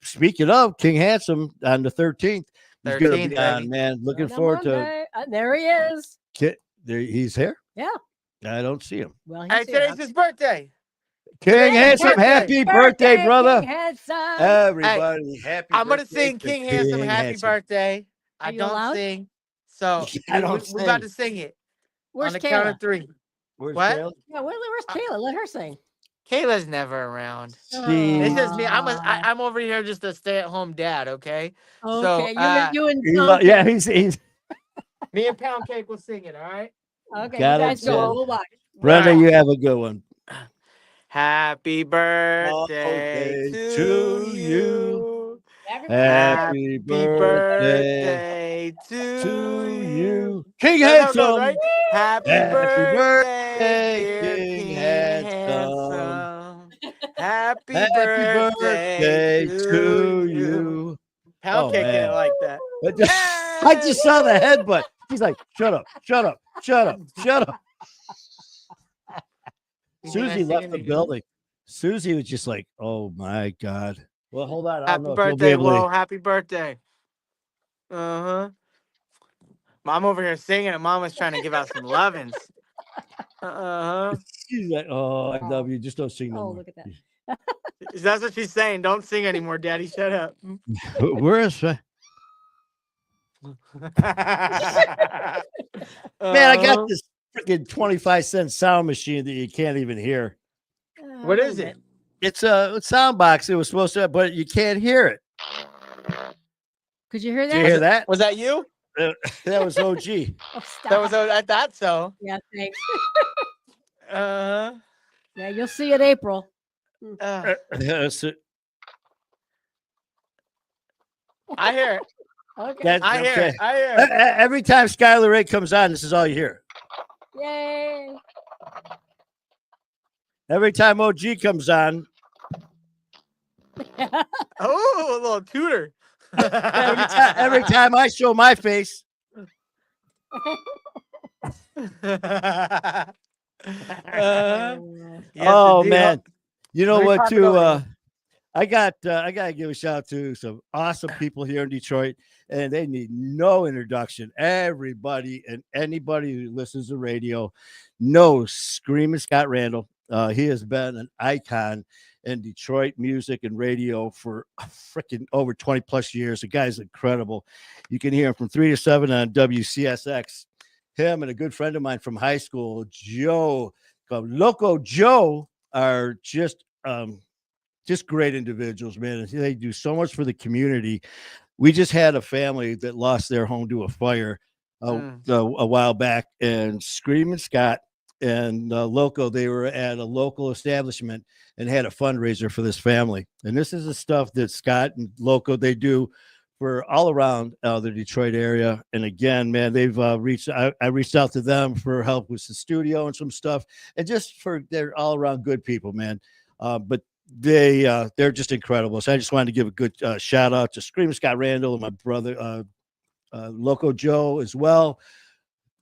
speaking of King Handsome, on the 13th, he's gonna 13th, be on, baby. man. Looking On a forward to Monday. There he is. there. He's here. Yeah. I don't see him. Well, Hey, he's here. today's his birthday. King Happy Handsome, birthday. happy birthday, brother! King Handsome. Everybody, happy. I'm gonna birthday sing to King Handsome happy Handsome. birthday. I Are you don't allowed? sing, so I don't we about sing. to sing it Where's on the count Kayla? of 3. Where's What? Caleb? Yeah, where's Kayla? Let her sing. Kayla's never around. See, It's just me. Aw. I'm over here just a stay-at-home dad. Okay. Okay, So, you and He Tom. yeah, he's Me and Pound Cake will sing it. All right. Okay, Got you it, guys go. Jen. We'll watch. Brenda. Right. You have a good one. Happy birthday to you. Happy Happy birthday birthday to to you. you, King That's how it goes, Handsome. right? Happy Happy birthday, birthday, dear King King Handsome. Handsome. Happy Happy birthday birthday to you. you. Pound Oh, Cake man. didn't like that. I just saw the headbutt. He's like, shut up, shut up, shut up, shut up. You think I Susie sing left in the the- building. Susie was just like, oh my God. Well, hold on. I don't know Happy if you'll be birthday, able to- Lo. Happy birthday. Uh-huh. Mom over here singing and Mom was trying to give out some lovins. Uh-huh. She's like, oh, I love you. Just don't sing no Oh, more. look at that. That's what she's saying. Don't sing anymore, Daddy. Shut up. Where is Man, Man, I got this freaking 25-cent sound machine that you can't even hear. What is it? It's a sound box. It was supposed to, but you can't hear it. Could you hear that? Did you hear that? Was that you? That was OG. Oh, stop. That was. I thought so. Yeah, thanks. Uh. Yeah, you'll see it April. That's it. I hear it. Okay. That's I hear okay. it. I hear it. Every time Skyler Ray comes on, this is all you hear. Yay. Every time OG comes on, Oh, a little tutor. every time I show my face, Yes, oh indeed. man, you know Let me what? pop it Too, over I gotta give a shout out to some awesome people here in Detroit, and they need no introduction. Everybody and anybody who listens to radio knows Screaming Scott Randall. He has been an icon in Detroit music and radio for freaking over 20 plus years. The guy's incredible. You can hear him from 3 to 7 on WCSX. Him and a good friend of mine from high school, Joe, called Loco Joe, are just just great individuals, man. And they do so much for the community. We just had a family that lost their home to a fire a while back, and Screaming Scott and Loco, they were at a local establishment and had a fundraiser for this family. And this is the stuff that Scott and Loco, they do for all around the Detroit area. And again, man, they've I reached out to them for help with the studio and some stuff, and just for they're all around good people, man. But they're just incredible. So I just wanted to give a good shout out to Screaming Scott Randall and my brother Loco Joe as well.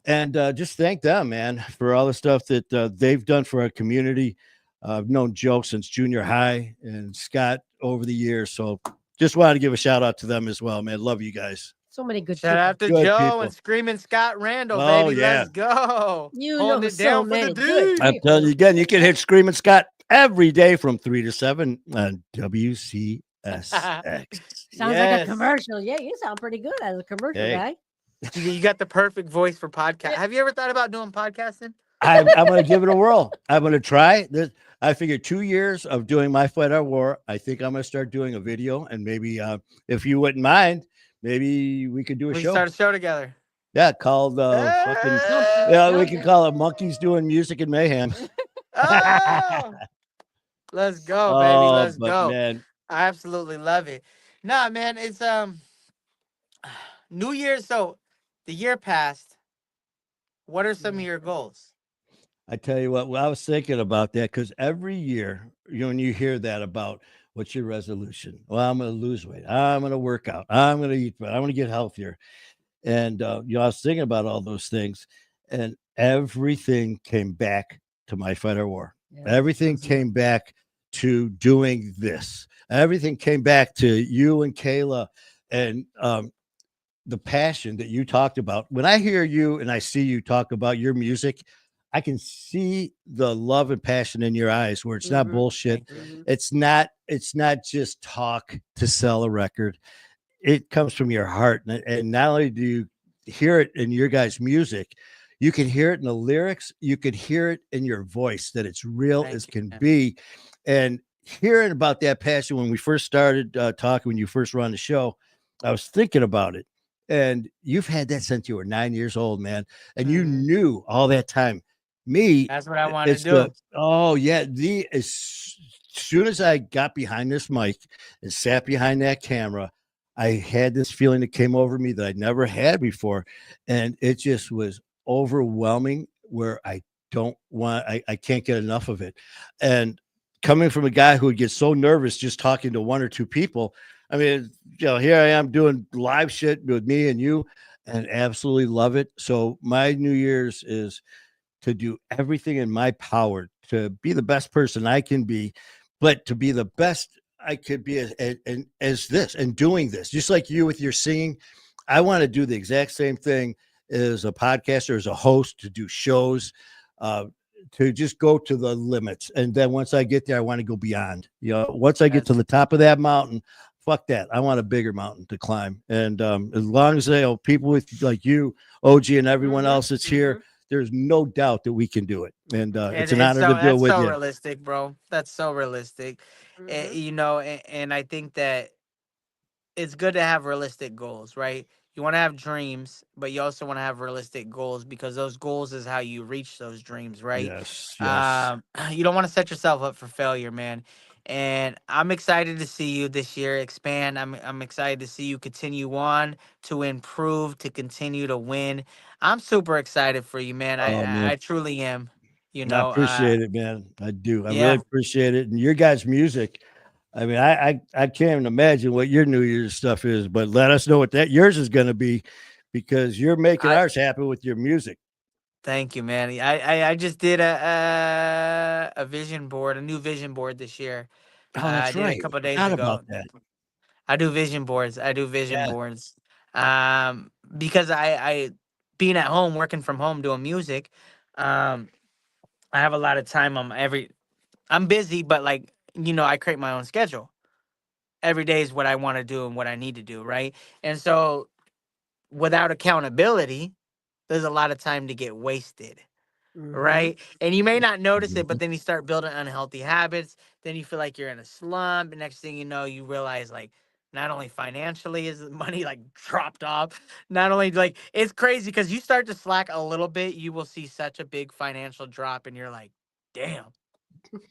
And just thank them, man, for all the stuff that they've done for our community. I've known Joe since junior high and Scott over the years. So just wanted to give a shout out to them as well, man. Love you guys. So many good Shout out to Good Joe people. and Screaming Scott Randall, Oh, baby. yeah. Let's go. You Holding know it so down for many the good D. I'm telling you again, you can hit Screaming Scott every day from 3 to 7 on WCSX. Sounds like a commercial. Yeah, you sound pretty good as a commercial guy. You got the perfect voice for podcast. Have you ever thought about doing podcasting? I'm going to give it a whirl. I'm going to try this. I figured 2 years of doing My Fight Our War. I think I'm going to start doing a video, and maybe if you wouldn't mind, maybe we could do a We show. start a show together. Yeah, called we can call it Monkeys Doing Music and Mayhem. Oh, let's go, baby. Let's go. Man, I absolutely love it. Nah, man, it's New Year's. So the year passed. What are some of your goals? I tell you what, I was thinking about that because every year, when you hear that about what's your resolution? Well, I'm going to lose weight. I'm going to work out. I'm going to eat. I'm going to get healthier. And I was thinking about all those things, and everything came back to My Fight Our War. Yeah. Everything came back to doing this. Everything came back to you and Kayla and the passion that you talked about. When I hear you and I see you talk about your music, I can see the love and passion in your eyes where it's not bullshit. It's not just talk to sell a record. It comes from your heart. And not only do you hear it in your guys' music, you can hear it in the lyrics. You can hear it in your voice that it's real as can be. And hearing about that passion when we first started talking, when you first were on the show, I was thinking about it. And you've had that since you were 9 years old, man. And you knew all that time. Me, that's what I want to do. As soon as I got behind this mic and sat behind that camera, I had this feeling that came over me that I'd never had before. And it just was overwhelming where I can't get enough of it. And coming from a guy who would get so nervous just talking to one or two people, I mean, here I am doing live shit with me and you, and absolutely love it. So my New Year's is to do everything in my power to be the best person I can be, but to be the best I could be as this and doing this, just like you with your singing. I want to do the exact same thing as a podcaster, as a host, to do shows, to just go to the limits. And then once I get there, I want to go beyond. Once I get to the top of that mountain, fuck that. I want a bigger mountain to climb. And as long as people with like you, OG, and everyone else that's here, there's no doubt that we can do it. And it's an honor to do it with you. That's so realistic, bro. That's so realistic. And I think that it's good to have realistic goals, right? You want to have dreams, but you also want to have realistic goals, because those goals is how you reach those dreams, right? Yes. You don't want to set yourself up for failure, man. And I'm excited to see you this year expand. I'm excited to see you continue on to improve, to continue to win. I'm super excited for you, man. I truly am. I appreciate it, man. I do. I really appreciate it. And your guys' music, I mean, I can't even imagine what your New Year's stuff is, but let us know what yours is going to be, because you're making ours happen with your music. Thank you, man. I just did a vision board, a new vision board this year. Oh, that's right. I did a couple of days ago. About that. I do vision boards. Boards. Because I being at home, working from home, doing music, I have a lot of time I'm busy, but I create my own schedule. Every day is what I want to do and what I need to do, right? And so without accountability, there's a lot of time to get wasted. Mhm. right? And you may not notice it, but Mhm. then you start building unhealthy habits. Then you feel like you're in a slump. And next thing you know, you realize like not only financially is the money like dropped off, not only like it's crazy because you start to slack a little bit, you will see such a big financial drop, and you're like, damn.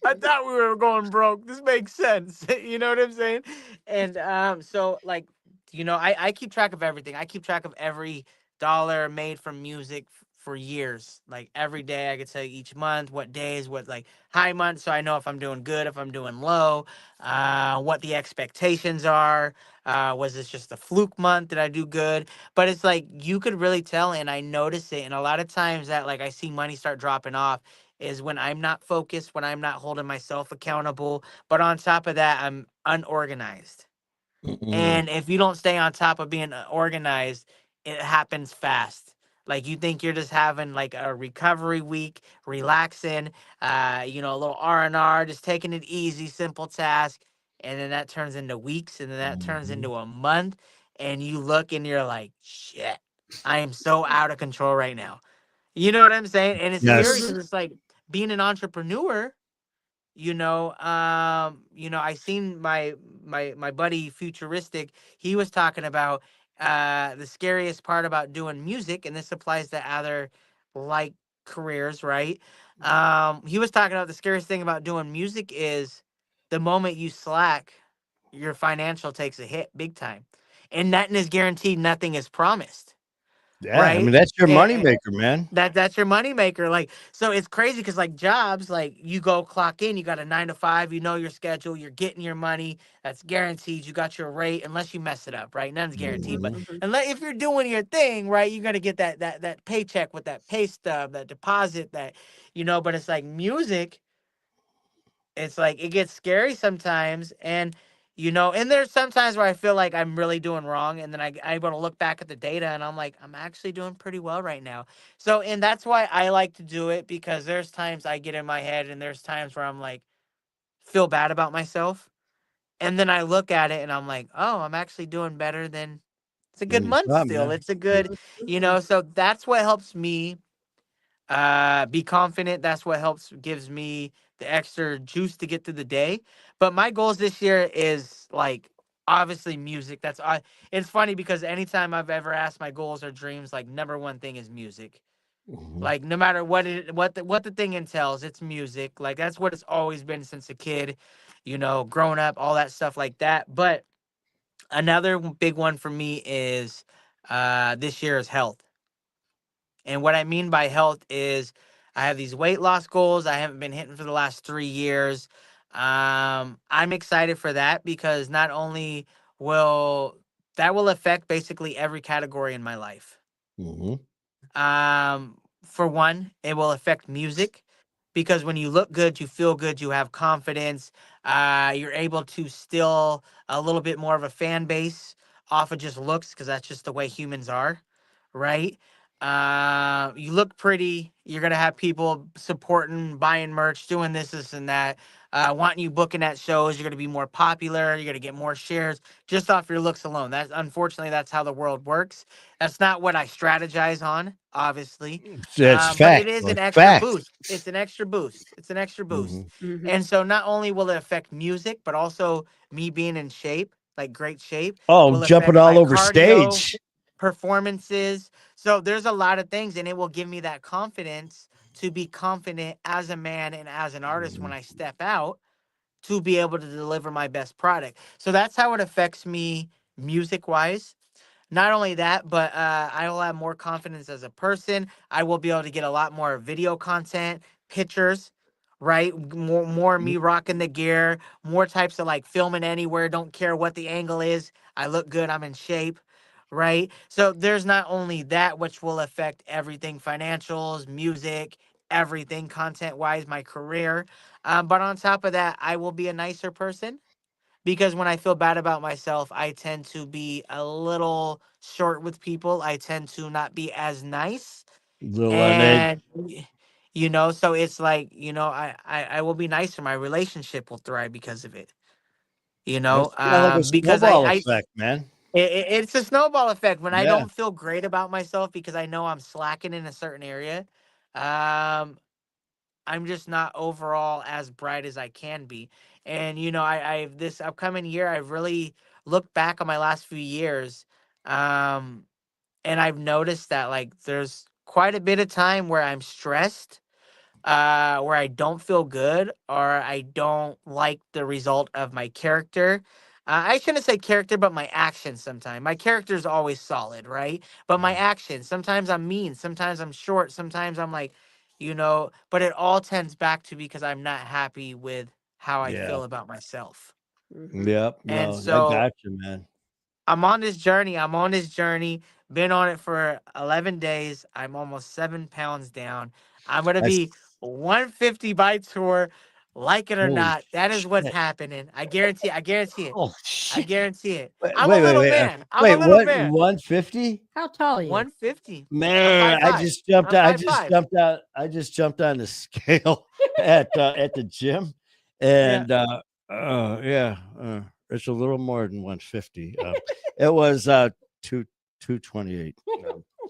I thought we were going broke. This makes sense. You know what I'm saying? And so like, I keep track of everything. I keep track of every dollar made from music for years. Like every day I could tell you each month, what days, what like high months, so I know if I'm doing good, if I'm doing low, what the expectations are. Was this just a fluke month? Did I do good? But it's like you could really tell, and I notice it. And a lot of times that like I see money start dropping off is when I'm not focused, when I'm not holding myself accountable. But on top of that, I'm unorganized. Mhm. And if you don't stay on top of being organized, it happens fast. Like you think you're just having like a recovery week, relaxing, a little R&R, just taking it easy, simple task, and then that turns into weeks, and then that turns Mhm. into a month, and you look and you're like, shit, I am so out of control right now. You know what I'm saying? And it's scary Yes. Mhm. because it's like being an entrepreneur. I seen my buddy Futuristic. He was talking about the scariest part about doing music, and this applies to other like careers, right? He was talking about the scariest thing about doing music is the moment you slack, your financial takes a hit big time, and nothing is guaranteed, nothing is promised, Yeah, I mean, right? that's your moneymaker, man. That's your moneymaker. Like, so it's crazy because like jobs, like you go clock in, you got a 9 to 5, you know your schedule, you're getting your money, that's guaranteed. You got your rate, unless you mess it up, right? None's guaranteed. But Mhm. Mhm. unless if you're doing your thing, right, you're gonna get that paycheck with that pay stub, that deposit, but it's like music, it's like it gets scary sometimes. And there's sometimes where I feel like I'm really doing wrong, and then I able to look back at the data and I'm like, I'm actually doing pretty well right now. So, and that's why I like to do it, because there's times I get in my head and there's times where I'm like feel bad about myself, and then I look at it and I'm like, oh, I'm actually doing better than, it's a good Then you month thought, still, man. it's a Yeah. good, so that's what helps me be confident. That's what gives me the extra juice to get through the day. But my goals this year is like obviously music. It's funny because anytime I've ever asked my goals or dreams, like number one thing is music. Mhm. Like no matter what the thing entails, it's music. Like that's what it's always been since a kid, growing up, all that stuff like that. But another big one for me is this year is health. And what I mean by health is I have these weight loss goals I haven't been hitting for the last 3 years. I'm excited for that because not only will will affect basically every category in my life. Mhm. For one, it will affect music because when you look good, you feel good, you have confidence. You're able to still a little bit more of a fan base off of just looks because that's just the way humans are, right? You look pretty. You're gonna have people supporting, buying merch, doing this, and that. Wanting you booking at shows. You're gonna be more popular. You're gonna get more shares just off your looks alone. That's unfortunately that's how the world works. That's not what I strategize on, obviously. That's But it fact, is an like extra fact. boost. It's an extra boost. It's an extra boost. Mhm. Mhm. And so not only will it affect music, but also me being in shape, like great shape, Oh, will jumping affect all my over cardio, stage. performances. So there's a lot of things, and it will give me that confidence to be confident as a man and as an artist when Mhm. I step out to be able to deliver my best product. So that's how it affects me music wise. Not only that, but I will have more confidence as a person. I will be able to get a lot more video content, pictures, right? More me rocking the gear, more types of like filming anywhere. Don't care what the angle is. I look good. I'm in shape, right? So there's not only that, which will affect everything: financials, music, everything content wise, my career. But on top of that, I will be a nicer person because when I feel bad about myself, I tend to be a little short with people. I tend to not be as nice. Little on edge. And so it's like, I will be nicer. My relationship will thrive because of it. That's kinda like a Because snowball effect, man. it's a snowball effect. When I Yeah. don't feel great about myself because I know I'm slacking in a certain area, Um, I'm just not overall as bright as I can be. And I've this upcoming year, I've really looked back on my last few years, um, and I've noticed that like there's quite a bit of time where I'm stressed, where I don't feel good or I don't like the result of my character. I shouldn't say character, but my actions sometimes. My character is always solid, right? But my actions, sometimes I'm mean, sometimes I'm short, sometimes I'm like, but it all tends back to because I'm not happy with how I Yeah. feel about myself. Mhm. Yep. And No, I so got you, man. I'm on this journey. I'm on this journey. Been on it for 11 days. I'm almost 7 pounds down. I'm gonna I be 150 by tour, like it or holy not. That is what's shit. happening. I guarantee. I guarantee it. Oh I shit. guarantee it. Wait, I'm a wait, wait, little wait. man. I'm a Wait, little what? man. 150? How tall are you? 150. I'm Man, five five. I'm I five just five. jumped out. I just jumped on the scale at the gym, Yeah. and yeah, it's a little more than 150. It was 228.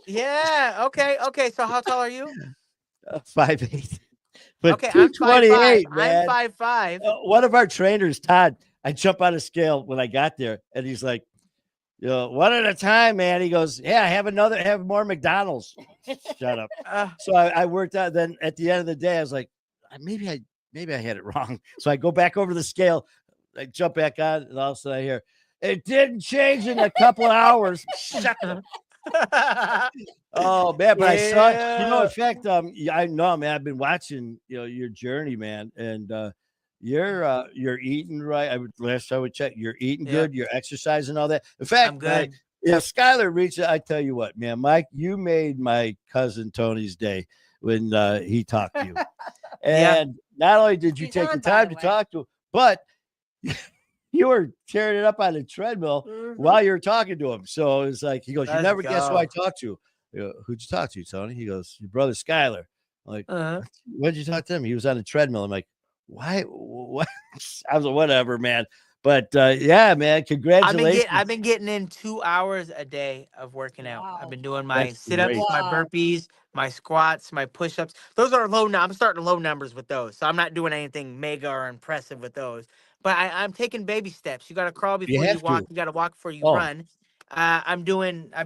Okay. So how tall are you? 5'8", but Okay, I'm 5'5". 228, I'm man. 5'5". One of our trainers, Todd, I jump on a scale when I got there, and he's like, one at a time, man. He goes, yeah, have more McDonald's. Shut up. Uh, So I worked out. Then at the end of the day, I was like, maybe I had it wrong. So I go back over the scale, I jump back on, and all of a sudden I hear it didn't change in a couple of hours. Shut the Oh man, but I saw it. In yeah. fact, yeah, I know, man. I've been watching, your journey, man, and you're eating right. Last time we checked, you're eating Yeah. good, you're exercising, all that. In fact, I'm my good. Skyler reached. I tell you what, man, Mike, you made my cousin Tony's day when he talked to you, Yeah. and not only did you He's take the on, by time the to way. talk to him, but you were tearing it up on the treadmill Mhm. while you were talking to him. So it's like he goes, "You Let's never guess who I go. talked to." Who'd you talk to, Tony? He goes, "Your brother Skyler." I'm like, Uh-huh. When'd you talk to him? He was on the treadmill. I'm like, "Why? What?" I was like, "Whatever, man." But yeah, man, congratulations. I've been getting in 2 hours a day of working out. I've Wow. been doing my That's sit-ups, great. my Wow. burpees, my squats, my push-ups. Those are low now. I'm starting low numbers with those. So I'm not doing anything mega or impressive with those. But I'm taking baby steps. You gotta crawl You before you have walk. to. You gotta walk before you Oh, run. I've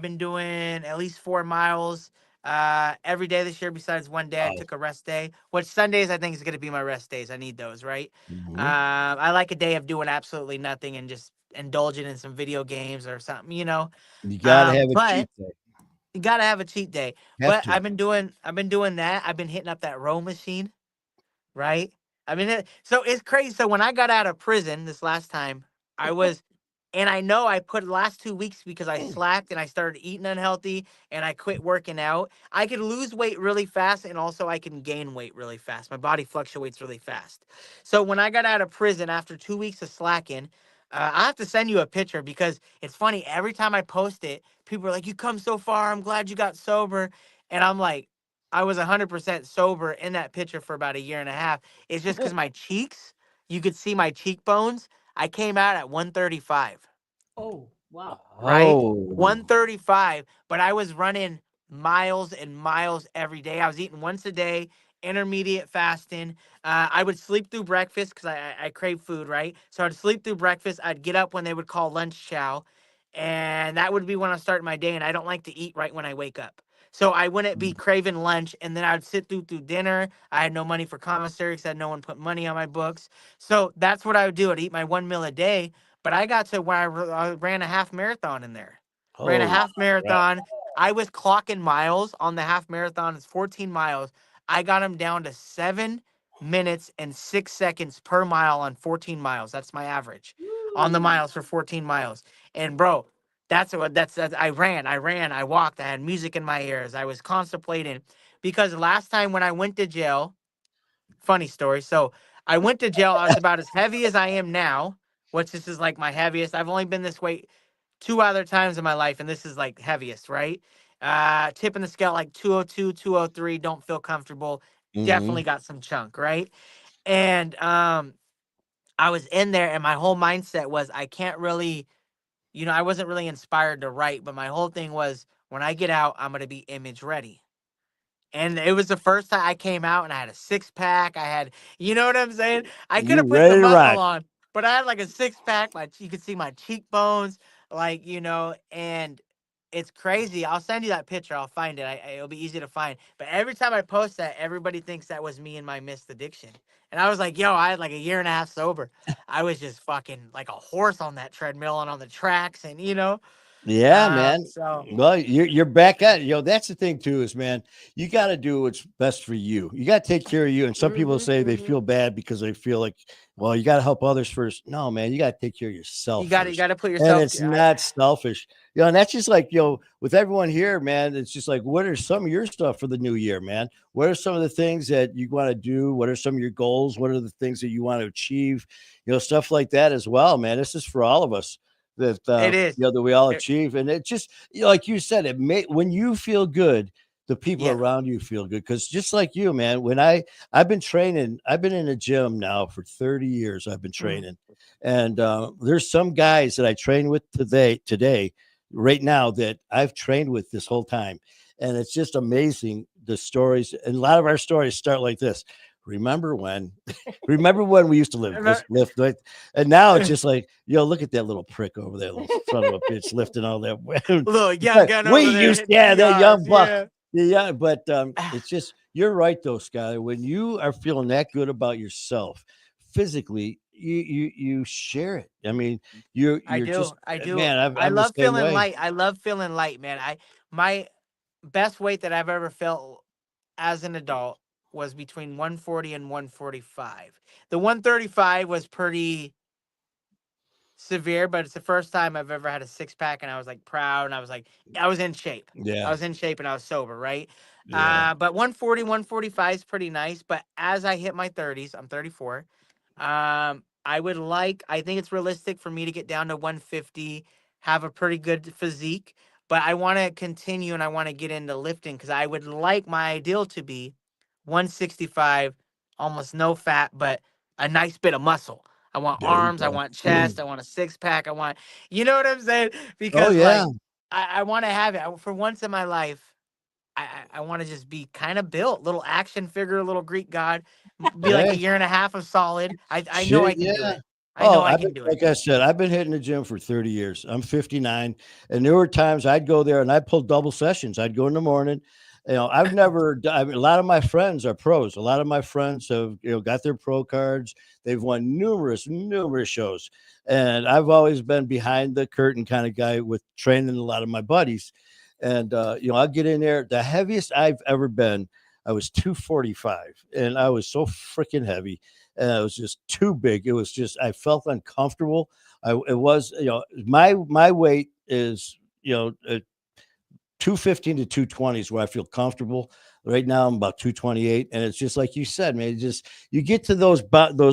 been doing at least 4 miles every day this year, besides one day I wow. took a rest day. Which Sundays I think is gonna be my rest days. I need those, right? Mhm. I like a day of doing absolutely nothing and just indulging in some video games or something. You got to have a cheat But day. you gotta have a cheat day. Have But to. I've been doing that. I've been hitting up that row machine, right? I mean, so it's crazy. So when I got out of prison this last time, I was, and I know I put the last 2 weeks because I slacked and I started eating unhealthy and I quit working out. I could lose weight really fast and also I can gain weight really fast. My body fluctuates really fast. So when I got out of prison after 2 weeks of slacking, I have to send you a picture because it's funny. Every time I post it, people are like, "You come so far. I'm glad you got sober." And I'm like, I was 100% sober in that picture for about a year and a half. It's just because my cheeks, you could see my cheekbones. I came out at 135, Oh, wow. right? Oh. 135, but I was running miles and miles every day. I was eating once a day, intermediate fasting. I would sleep through breakfast because I crave food, right? So I'd sleep through breakfast. I'd get up when they would call lunch chow, and that would be when I start my day. And I don't like to eat right when I wake up. So I wouldn't be craving lunch, and then I'd sit through dinner. I had no money for commissary because I had no one put money on my books. So that's what I would do. I'd eat my 1 meal a day, but I got to where I ran a half marathon in there. Ran a Holy half crap. marathon. I was clocking miles on the half marathon. It's 14 miles. I got them down to 7 minutes and 6 seconds per mile on 14 miles. That's my average on the miles for 14 miles. And bro, that's I walked, I had music in my ears. I was contemplating because last time when I went to jail, funny story. So I went to jail. I was about as heavy as I am now, which this is like my heaviest. I've only been this weight two other times in my life, and this is like heaviest, right? Tipping the scale like 202, 203. Don't feel comfortable. Mhm. Definitely got some chunk, right? And I was in there, and my whole mindset was I can't really, I wasn't really inspired to write, but my whole thing was when I get out, I'm gonna be image ready. And it was the first time I came out and I had a six pack. I had, you know what I'm saying? I could You have put the ready to muscle rock? on, but I had like a six pack. You could see my cheekbones, and it's crazy. I'll send you that picture. I'll find it. It'll be easy to find. But every time I post that, everybody thinks that was me and my missed addiction. And I was like, yo, I had like a year and a half sober. I was just fucking like a horse on that treadmill and on the tracks, and. Yeah, man. So Well, you're back at it. That's the thing too, is man, you got to do what's best for you. You got to take care of you. And some people say they feel bad because they feel like, well, you got to help others first. No, man, you got to take care of yourself you first. got to put And yourself. it's not selfish. And that's just like, with everyone here, man, it's just like, what are some of your stuff for the new year, man? What are some of the things that you want to do? What are some of your goals? What are the things that you want to achieve? Stuff like that as well, man. This is for all of us that It is. that we all achieve. And it just, like you said, when you feel good, the people Yeah. around you feel good. Because just like you, man, when I've been training, I've been in a gym now for 30 years. I've been training, and there's some guys that I train with today, right now, that I've trained with this whole time, and it's just amazing, the stories. And a lot of our stories start like this. Remember when we used to lift, right? And now it's just like, look at that little prick over there, little son of a bitch, lifting all that. Little young gun We over there used, hitting yeah, that young PRs. buck. Yeah. Yeah, but it's just, you're right though, Skyler. When you are feeling that good about yourself physically, you share it. I mean, you're I do. just, I do. man, I I'm the love same feeling way. light. I love feeling light, man. My best weight that I've ever felt as an adult was between 140 and 145. The 135 was pretty severe, but it's the first time I've ever had a six pack, and I was like proud, and I was in shape. Yeah, I was in shape and I was sober, right? yeah, But 140, 145 is pretty nice. But as I hit my 30s, I'm 34. I think it's realistic for me to get down to 150, have a pretty good physique, but I want to continue and I want to get into lifting because I would like my ideal to be 165, almost no fat, but a nice bit of muscle. I want there you arms, I go. want chest, I want a six pack, you know what I'm saying? Oh Because yeah, like I want to have it for once in my life. I want to just be kind of built, little action figure, little Greek god, be like a hey, year and a half of solid. I know shit, I can do yeah. it. I Oh, know I can do it. like I said, I've been hitting the gym for 30 years. I'm 59, and there were times I'd go there and I'd pull double sessions. I'd go in the morning. I've never. I mean, a lot of my friends are pros. A lot of my friends have, got their pro cards. They've won numerous shows, and I've always been behind the curtain kind of guy with training a lot of my buddies. And I'll get in there. The heaviest I've ever been, I was 245, and I was so freaking heavy, and it was just too big. It was just, I felt uncomfortable. It was, my weight is, 215 to 220 is where I feel comfortable. Right now I'm about 228, and it's just like you said, man. Just, you get to those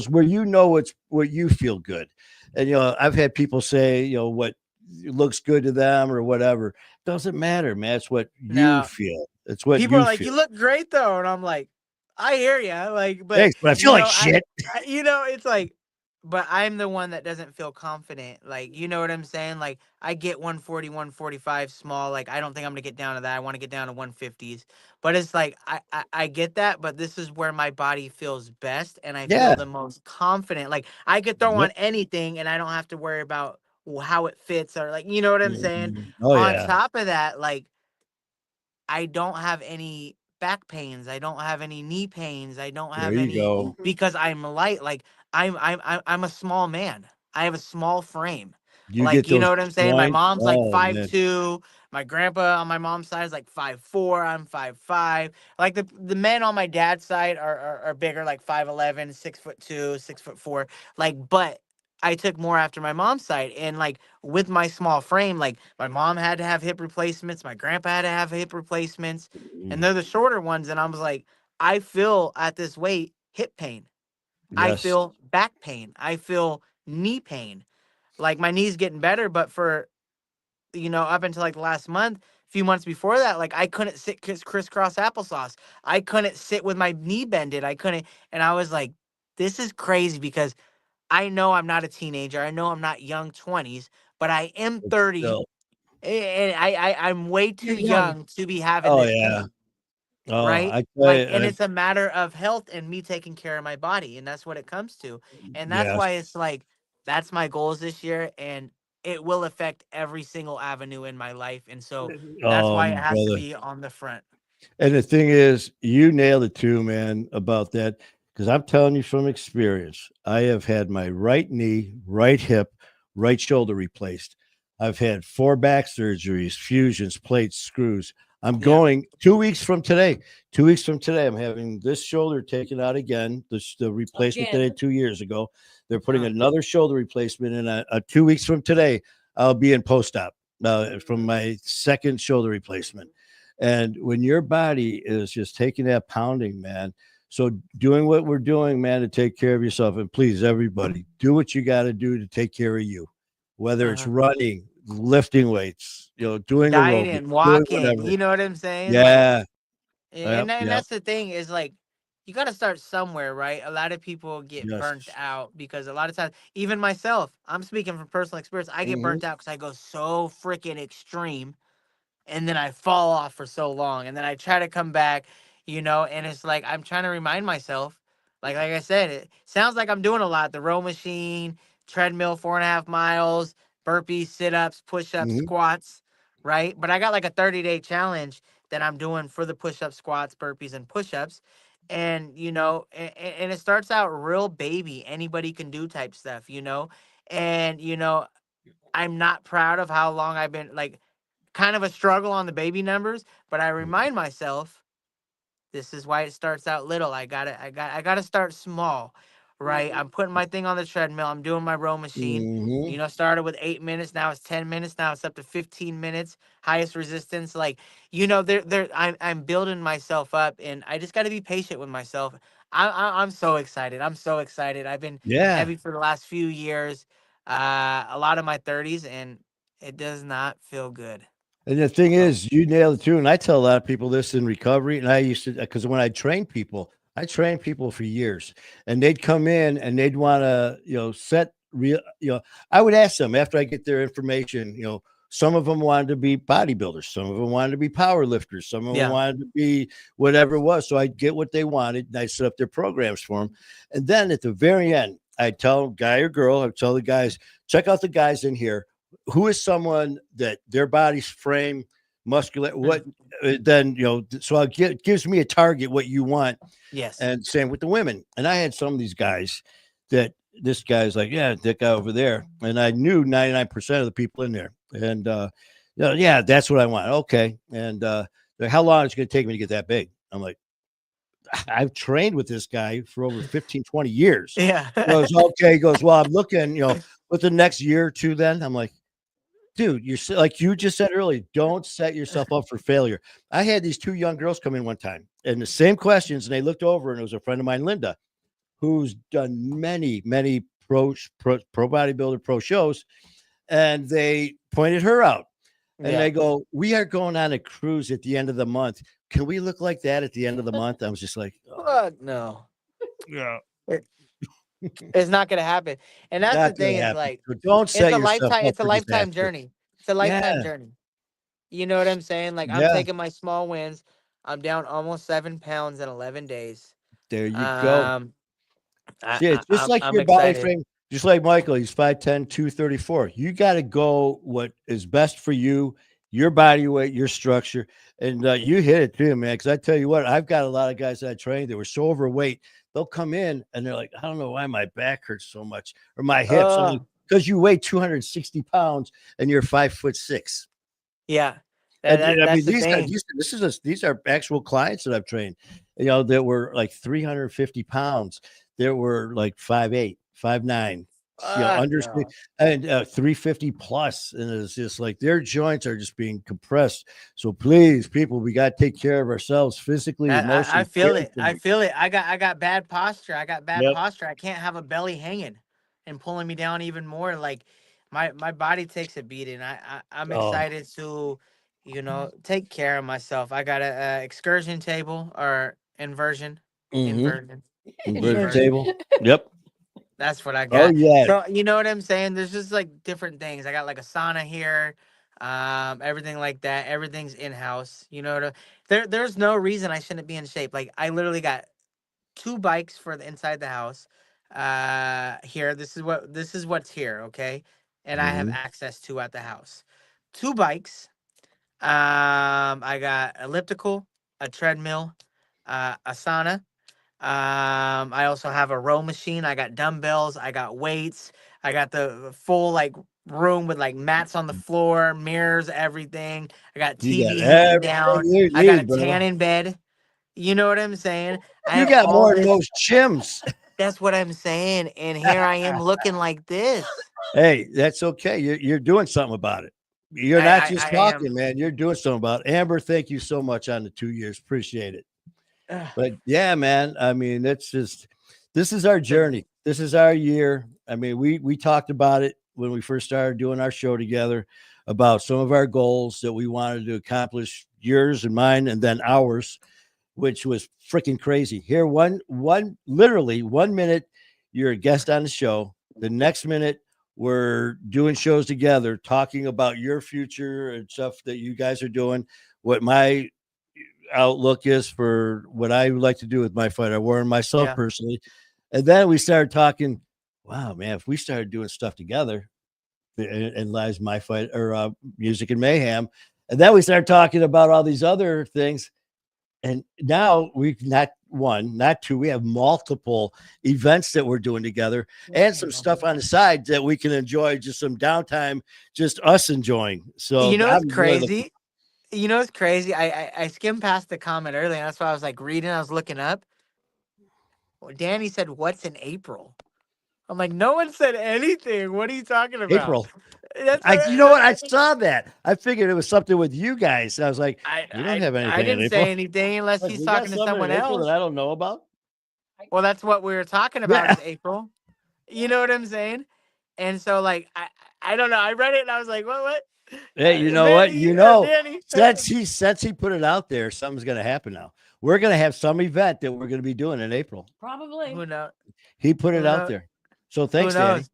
where it's where you feel good. And I've had people say, what looks good to them or whatever. Doesn't matter, man. It's what you Now, feel. It's what people are you like, feel. "You look great, though," and I'm like, "I hear you." Like, but Thanks, but I feel like I, shit. it's like, but I'm the one that doesn't feel confident. Like, you know what I'm saying? Like, I get 140, 145 small. Like, I don't think I'm gonna get down to that. I want to get down to 150s. But it's like, I get that, but this is where my body feels best and I feel Yeah. the most confident. Like, I could throw Yep. on anything and I don't have to worry about how it fits or like, you know what I'm saying? Mhm. Oh On yeah. top of that, like, I don't have any back pains. I don't have any knee pains. I don't There have you any go. because I'm light. Like I'm a small man. I have a small frame. You Like, get you those know what I'm saying? My joints. mom's like Oh five man. two. My grandpa on my mom's side is like 5'4". I'm 5'5". Like the men on my dad's side are bigger, like 5'11", 6'2", 6'4". Like, but I took more after my mom's side. And like with my small frame, like my mom had to have hip replacements, my grandpa had to have hip replacements, and Mm, they're the shorter ones. And I was like, I feel at this weight hip pain. I yes. feel back pain. I feel knee pain. Like my knee's getting better, but for up until like the last month, few months before that, like I couldn't sit crisscross applesauce. I couldn't sit with my knee bended. I couldn't, and I was like, this is crazy because I know I'm not a teenager. I know I'm not young 20s, but I am But 30, still. and I'm way too You're young. young to be having Oh this yeah. pain. Oh, right? I tell Like, you, and it's a matter of health and me taking care of my body, and that's what it comes to. And that's yes. why it's like that's my goals this year, and it will affect every single avenue in my life. And so that's why it has to Brother. be on the front. And the thing is, you nailed it too, man, about that. Because I'm telling you from experience, I have had my right knee, right hip, right shoulder replaced. I've had 4 back surgeries, fusions, plates, screws. I'm Yeah. going 2 weeks from today. 2 weeks from today, I'm having this shoulder taken out again. The replacement that I Again. had 2 years ago. They're putting Huh. another shoulder replacement in. 2 weeks from today, I'll be in post op from my second shoulder replacement. And when your body is just taking that pounding, man. So doing what we're doing, man, to take care of yourself. And please, everybody, do what you got to do to take care of you. Whether it's Uh-huh. running, lifting weights, doing aerobics, Dieting, doing walking, whatever. you know what I'm saying? Like, Yeah. Yep. and Yep. that's the thing is like you got to start somewhere, right? A lot of people get Yes. burnt out because a lot of times, even myself, I'm speaking from personal experience, I get Hmm. burnt out because I go so freaking extreme and then I fall off for so long and then I try to come back, and it's like I'm trying to remind myself, like I said, it sounds like I'm doing a lot. The row machine, treadmill, 4.5 miles, burpees, sit-ups, push-ups, Hmm. squats, right? But I got like a 30-day challenge that I'm doing for the push-ups, squats, burpees, and push-ups. And and it starts out real baby, anybody can do type stuff. And I'm not proud of how long I've been like kind of a struggle on the baby numbers, but I remind myself this is why it starts out little. I gotta start small, right? I'm putting my thing on the treadmill. I'm doing my row machine. Hmm. Started with 8 minutes. Now it's 10 minutes. Now it's up to 15 minutes. Highest resistance. Like, there. I'm building myself up, and I just got to be patient with myself. I'm so excited. I'm so excited. I've been Yeah. heavy for the last few years, a lot of my 30s, and it does not feel good. And the thing So is, you nailed it too. And I tell a lot of people this in recovery. And I used to, because when I trained people for years, and they'd come in and they'd want to, set real, I would ask them after I get their information, some of them wanted to be bodybuilders, some of them wanted to be power lifters, some of them yeah. wanted to be whatever it was. So I'd get what they wanted and I set up their programs for them. And then at the very end, I'd tell guy or girl, I'd tell the guys, check out the guys in here who is someone that their body's frame, muscular, what Mhm. then so gives me a target what you want, Yes. and same with the women. And I had some of these guys that this guy's like, yeah, that guy over there, and I knew 99% of the people in there, and yeah, that's what I want. Okay, and like, how long is it going to take me to get that big? I'm like, I've trained with this guy for over 15, 20 years. Yeah. He goes, okay. He goes, well, I'm looking, with the next year or two. Then I'm like, dude, like you just said earlier, don't set yourself up for failure. I had these 2 young girls come in one time and the same questions, and they looked over, and it was a friend of mine, Linda, who's done many, many pro bodybuilder pro shows, and they pointed her out, and Yeah. they go, "We are going on a cruise at the end of the month. Can we look like that at the end of the month?" I was just like, oh, Fuck no. yeah, It, it's not gonna happen. And that's the not thing gonna is happen. like So don't it's set a yourself lifetime up it's a for lifetime disaster. journey. It's a lifetime Yeah, journey. You know what I'm saying? Like I'm yeah. taking my small wins. I'm down almost 7 pounds in 11 days. There you go. Um I, Yeah, I it's just I'm like I'm your body excited. frame, just like Michael, he's 5'10", 234. You gotta go what is best for you, your body weight, your structure, and, you hit it too, man, because I tell you what, I've got a lot of guys that I trained that were so overweight, they'll come in and they're like, "I don't know why my back hurts so much or my hips." I'm like, Oh, "'Cause you weigh 260 pounds and you're 5'6". yeah. That, And that I that's mean, the these guys, thing. these are actual clients that I've trained, that were like 350 pounds. There were like 5'8", 5'9", Fuck under no. and 350 plus. And it's just like their joints are just being compressed. So please, people, we got to take care of ourselves physically, I emotionally, feel it. I spiritually. feel it. I got bad posture. I got bad Yep. posture. I can't have a belly hanging and pulling me down even more. Like my body takes a beating. I'm Oh, excited to, take care of myself. I got a excursion table or mm-hmm. inversion, Inverted Inversion. inversion. table. Yep. That's what I Oh, got. yeah. So you know what I'm saying? There's just like different things. I got like a sauna here. everything like that. Everything's in house. You know, there's no reason I shouldn't be in shape. Like I literally got two bikes for the inside the house. Here, this is what's here, okay? And I have Mhm. access to at the house. Two bikes. I got elliptical, a treadmill, a sauna. I also have a row machine. I got dumbbells. I got weights. I got the full like room with like mats on the floor, mirrors, everything. I got You got TV hanging everything down. you I got a need, bro. tanning bed. You know what I'm saying? I You have got all more than this. most gyms. That's what I'm saying. And here I am looking like this. Hey, that's okay. You're doing something about it. You're not just I am. talking, man. You're doing something about it. Amber, thank you so much on the 2 years. Appreciate it. Ugh, But yeah, man. I mean, it's just this is our the- journey. This is our year. I mean, we talked about it when we first started doing our show together about some of our goals that we wanted to accomplish, yours and mine, and then ours, which was freaking crazy. Here, literally 1 minute, you're a guest on the show. The next minute, we're doing shows together, talking about your future and stuff that you guys are doing. What my outlook is for what I would like to do with my fight, or myself yeah. personally. And then we started talking. Wow, man! If we started doing stuff together, and lives my fight or music and mayhem, and then we started talking about all these other things, and now we've not one, not two, we have multiple events that we're doing together and some stuff on the side that we can enjoy, just some downtime, just us enjoying. So You know what's I'm really looking. crazy? You know what's crazy? I skimmed past the comment earlier, and that's why I was like reading. I was looking up. Well, Danny said, "What's in April?" I'm like, no one said anything. What are you talking about? April. That's You know what? I what saw that. I figured it was something with you guys. I was like, we don't have I anything in didn't say April. anything unless Like, he's we got talking to something in someone April that else. I don't know about. Well, that's what we were talking about Yeah. is April. You know what I'm saying? And so like I don't know. I read it and I was like, what? Hey, you know what? Manny, Danny. Since he put it out there, something's gonna happen now. We're gonna have some event that we're gonna be doing in April. Probably. Who knows? He put it Who out knows? there. So Who thanks, Danny. knows?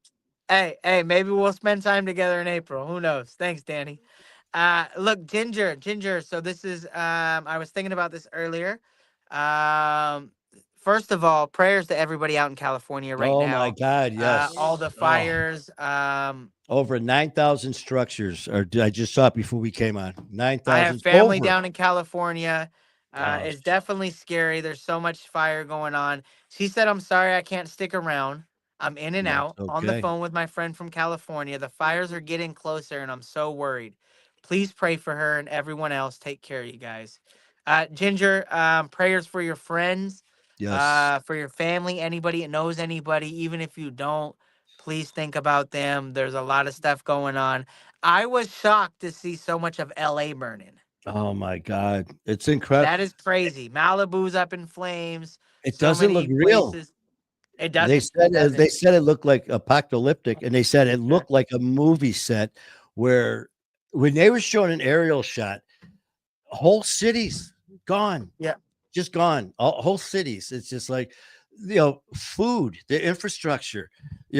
Hey, maybe we'll spend time together in April. Who knows? Thanks, Danny. Look, Ginger. So this is I was thinking about this earlier. Um, first of all, prayers to everybody out in California right Oh my now. God, yes. All the Oh, fires. over 9,000 structures. Or I just saw it before we came on. I have 9,000 family over. down in California. Oh, It's definitely scary. There's so much fire going on. She said, I'm sorry I can't stick around. I'm in and that's out on the okay. phone with my friend from California. The fires are getting closer and I'm so worried. Please pray for her and everyone else. Take care, you guys. Ginger, prayers for your friends, Yes. for your family, anybody that knows anybody, even if you don't, please think about them. There's a lot of stuff going on. I was shocked to see so much of LA burning. Oh my God. It's incredible. That is crazy. Malibu's up in flames. It So doesn't look many real. places. It They doesn't. It said doesn't. it looked like apocalyptic, and they said it Yeah. looked like a movie set where when they were showing an aerial shot, whole cities gone, Yeah. just gone, whole cities. It's just like, food, the infrastructure,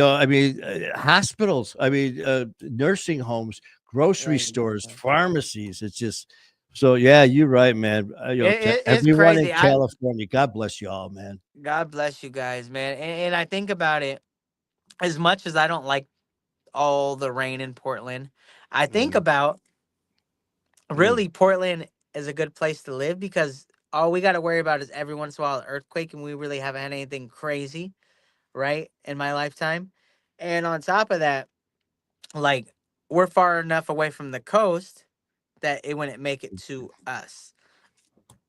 I mean, hospitals, I mean, nursing homes, grocery Right. stores, pharmacies. It's just so, yeah, you're right, man. To It's everyone in crazy. California, God bless you all, man. God bless you guys, man. And I think about it as much as I don't like all the rain in Portland. I think Mm, about mm. really Portland is a good place to live because all we got to worry about is every once in a while an earthquake, and we really haven't had anything crazy, right, in my lifetime. And on top of that, like we're far enough away from the coast that it wouldn't make it to us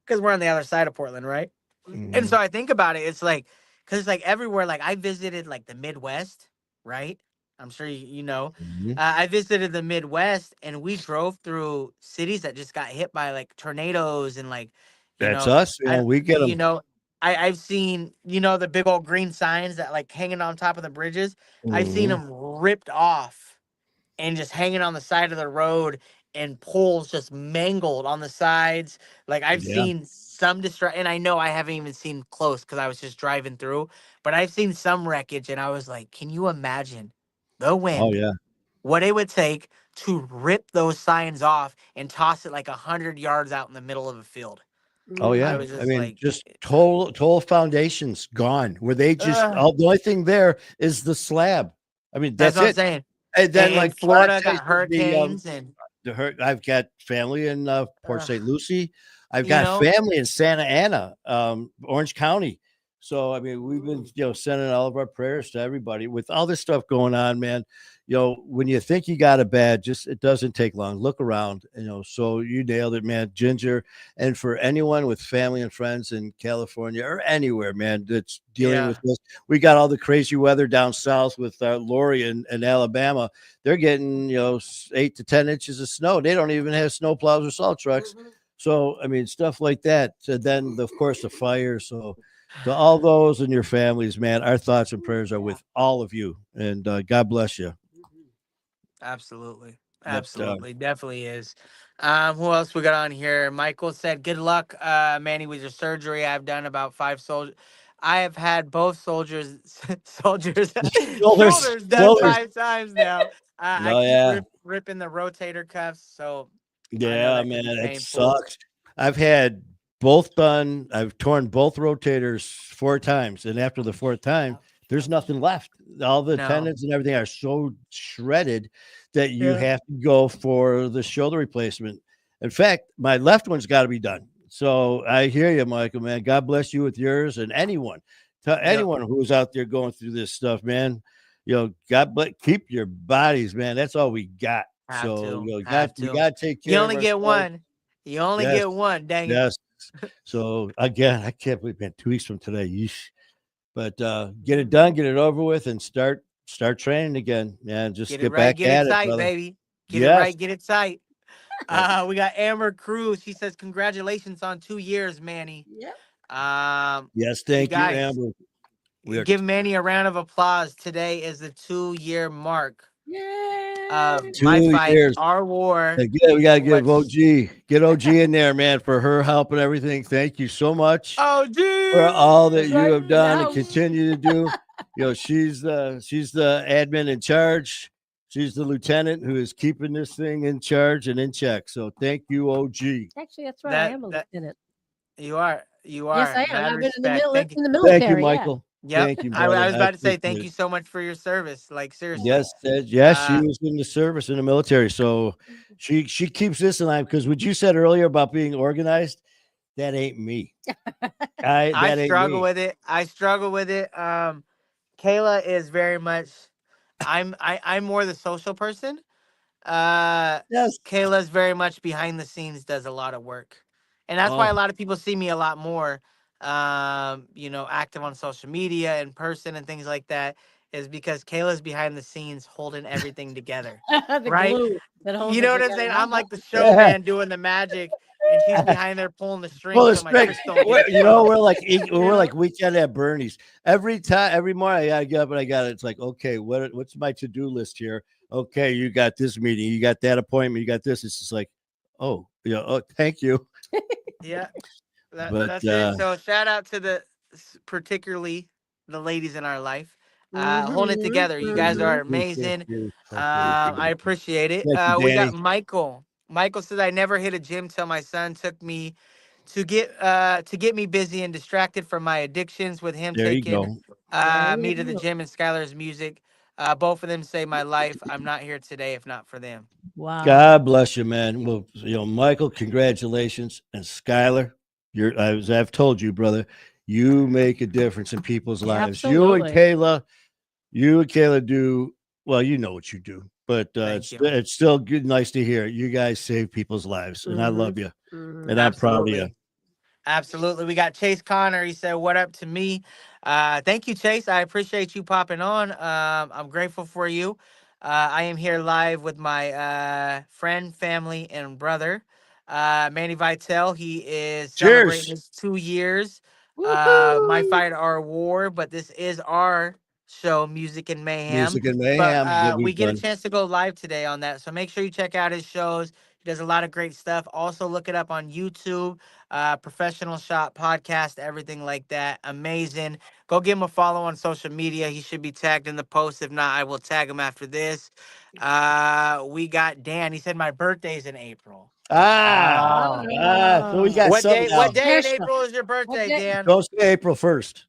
because we're on the other side of Portland, right? And Mhm, so I think about it, it's like because like everywhere, like I visited like the Midwest, right? I'm sure you know. mhm. I visited the Midwest, and we drove through cities that just got hit by like tornadoes and like, you That's know, us, I we get you them. know. I've seen, the big old green signs that like hanging on top of the bridges. I've seen Mhm. them ripped off and just hanging on the side of the road and poles just mangled on the sides. Like I've Yeah. seen some and I know I haven't even seen close because I was just driving through, but I've seen some wreckage and I was like, can you imagine the Oh, wind yeah. what it would take to rip those signs off and toss it like 100 yards out in the middle of a field. Oh I yeah. was I just mean, like, just total foundations gone. Where they just ugh, the only thing there is the slab. I mean, that's that's what I'm it. saying. And then And like what Florida got chases me, hurricanes and, I've got family in Port ugh, St. Lucie. I've you got know, family in Santa Ana, Orange County. So I mean, we've been sending all of our prayers to everybody with all this stuff going on, man. When you think you got it bad, just it doesn't take long. Look around, So you nailed it, man, Ginger. And for anyone with family and friends in California or anywhere, man, that's dealing yeah, with this, we got all the crazy weather down south with Lori and Alabama. They're getting 8 to 10 inches of snow. They don't even have snow plows or salt trucks. So I mean, stuff like that. So then, of course, the fire. So to all those and your families, man, our thoughts and prayers are with all of you, and God bless you. absolutely. But Absolutely. Definitely is. Who else we got on here? Michael said, good luck, Manny, with your surgery. I've done about 5 soldiers. I have had both soldiers shoulders, shoulders done shoulders. 5 times now. I Oh keep yeah, ripping the rotator cuffs, so I know yeah, that can man, be it painful. sucks. I've had both done. I've torn both rotators 4 times, and after the fourth time, there's nothing left. All the No. tendons and everything are so shredded that you Yeah. have to go for the shoulder replacement. In fact, my left one's got to be done. So I hear you, Michael, man. God bless you with yours and anyone. To Yep. anyone who's out there going through this stuff, man. God bless. Keep your bodies, man. That's all we got. Have So to. Have we to. got to take You care of only get ourselves. one. You only Yes, get one. Dang it. yes. So again, I can't believe, man, 2 weeks from today. Yeesh. But get it done, get it over with, and start training again, man. Just Get it get right. back Get it at it, tight, brother. baby. Get it Yes. right. Get it tight. Yep. We got Amber Cruz. She says, "Congratulations on 2 years, Manny." Yep. Yes, You thank you, guys Amber. We are give Manny a round of applause. Today is the 2 year mark of Yay. my two fight, years. our war. Again, we gotta give Which Get OG in there, man, for her help and everything. Thank you so much oh, for dude, all that That's you right have in the done and house. continue to do. She's the admin in charge. She's the lieutenant who is keeping this thing in charge and in check. So thank you, OG. Actually, that's right. I that am a that lieutenant. you are, you Yes, are. I am. Mad I've been in the respect. Thank you. Thank you, military. Yeah. Michael. Yep. Thank you, I brother. was I about to say appreciate thank it. you so much for your service. Like seriously. Yes, she Uh, was in the service in the military. So she keeps this in line because what you said earlier about being organized, that ain't me. I That ain't struggle me. with it. I struggle with it. Kayla is very much. I'm more the social person. Uh, Yes. Kayla's very much behind the scenes, does a lot of work, and that's why Oh, a lot of people see me a lot more. Active on social media, in person, and things like that. Is because Kayla's behind the scenes holding everything together, The right? glue that holds You it know what I'm together. saying? I'm like the yeah. showman doing the magic, and she's behind there pulling the Well, strings the so my strength, tricks don't get exposed. You we're know? like weekend at Bernie's. Every morning I gotta get up and I got it. It's like, okay, what's my to-do list here? Okay, you got this meeting, you got that appointment, you got this. It's just like, oh, yeah, oh, thank you. Yeah, But that's it. So shout out to particularly the ladies in our life, holding it together. You guys are appreciate amazing. you. I appreciate it. Thank you, We got Danny. Michael. Michael says I never hit a gym till my son took me to get me busy and distracted from my addictions. With him There you taking go. There me to you the go. gym and Skylar's music. Both of them saved my life. I'm not here today if not for them. Wow. God bless you, man. Well, Michael, congratulations. And Skyler, as I've told you, brother, you make a difference in people's lives. Absolutely. You and Kayla do well. You know what you do, but Thank you. it's still good, nice to hear. You guys save people's lives, and I love you, and I'm proud of you. Absolutely. Absolutely. We got Chase Connor. He said, "What up to me?" Thank you, Chase. I appreciate you popping on. I'm grateful for you. I am here live with my friend, family, and brother, Manny Vitale. He is celebrating Cheers, his 2 years. My Woohoo. fight, our war, but this is our show, Music and Mayhem. music and But mayhem. What we we've get a done. chance to go live today on that, so make sure you check out his shows. does a lot of great stuff. Also, look it up on YouTube, Professional Shot Podcast, everything like that. Amazing. Go give him a follow on social media. He should be tagged in the post. If not, I will tag him after this. We got Dan. He said my birthday's in April. So we got What something day? What else. day in Special. April is your birthday, day? Dan? Don't say April 1st.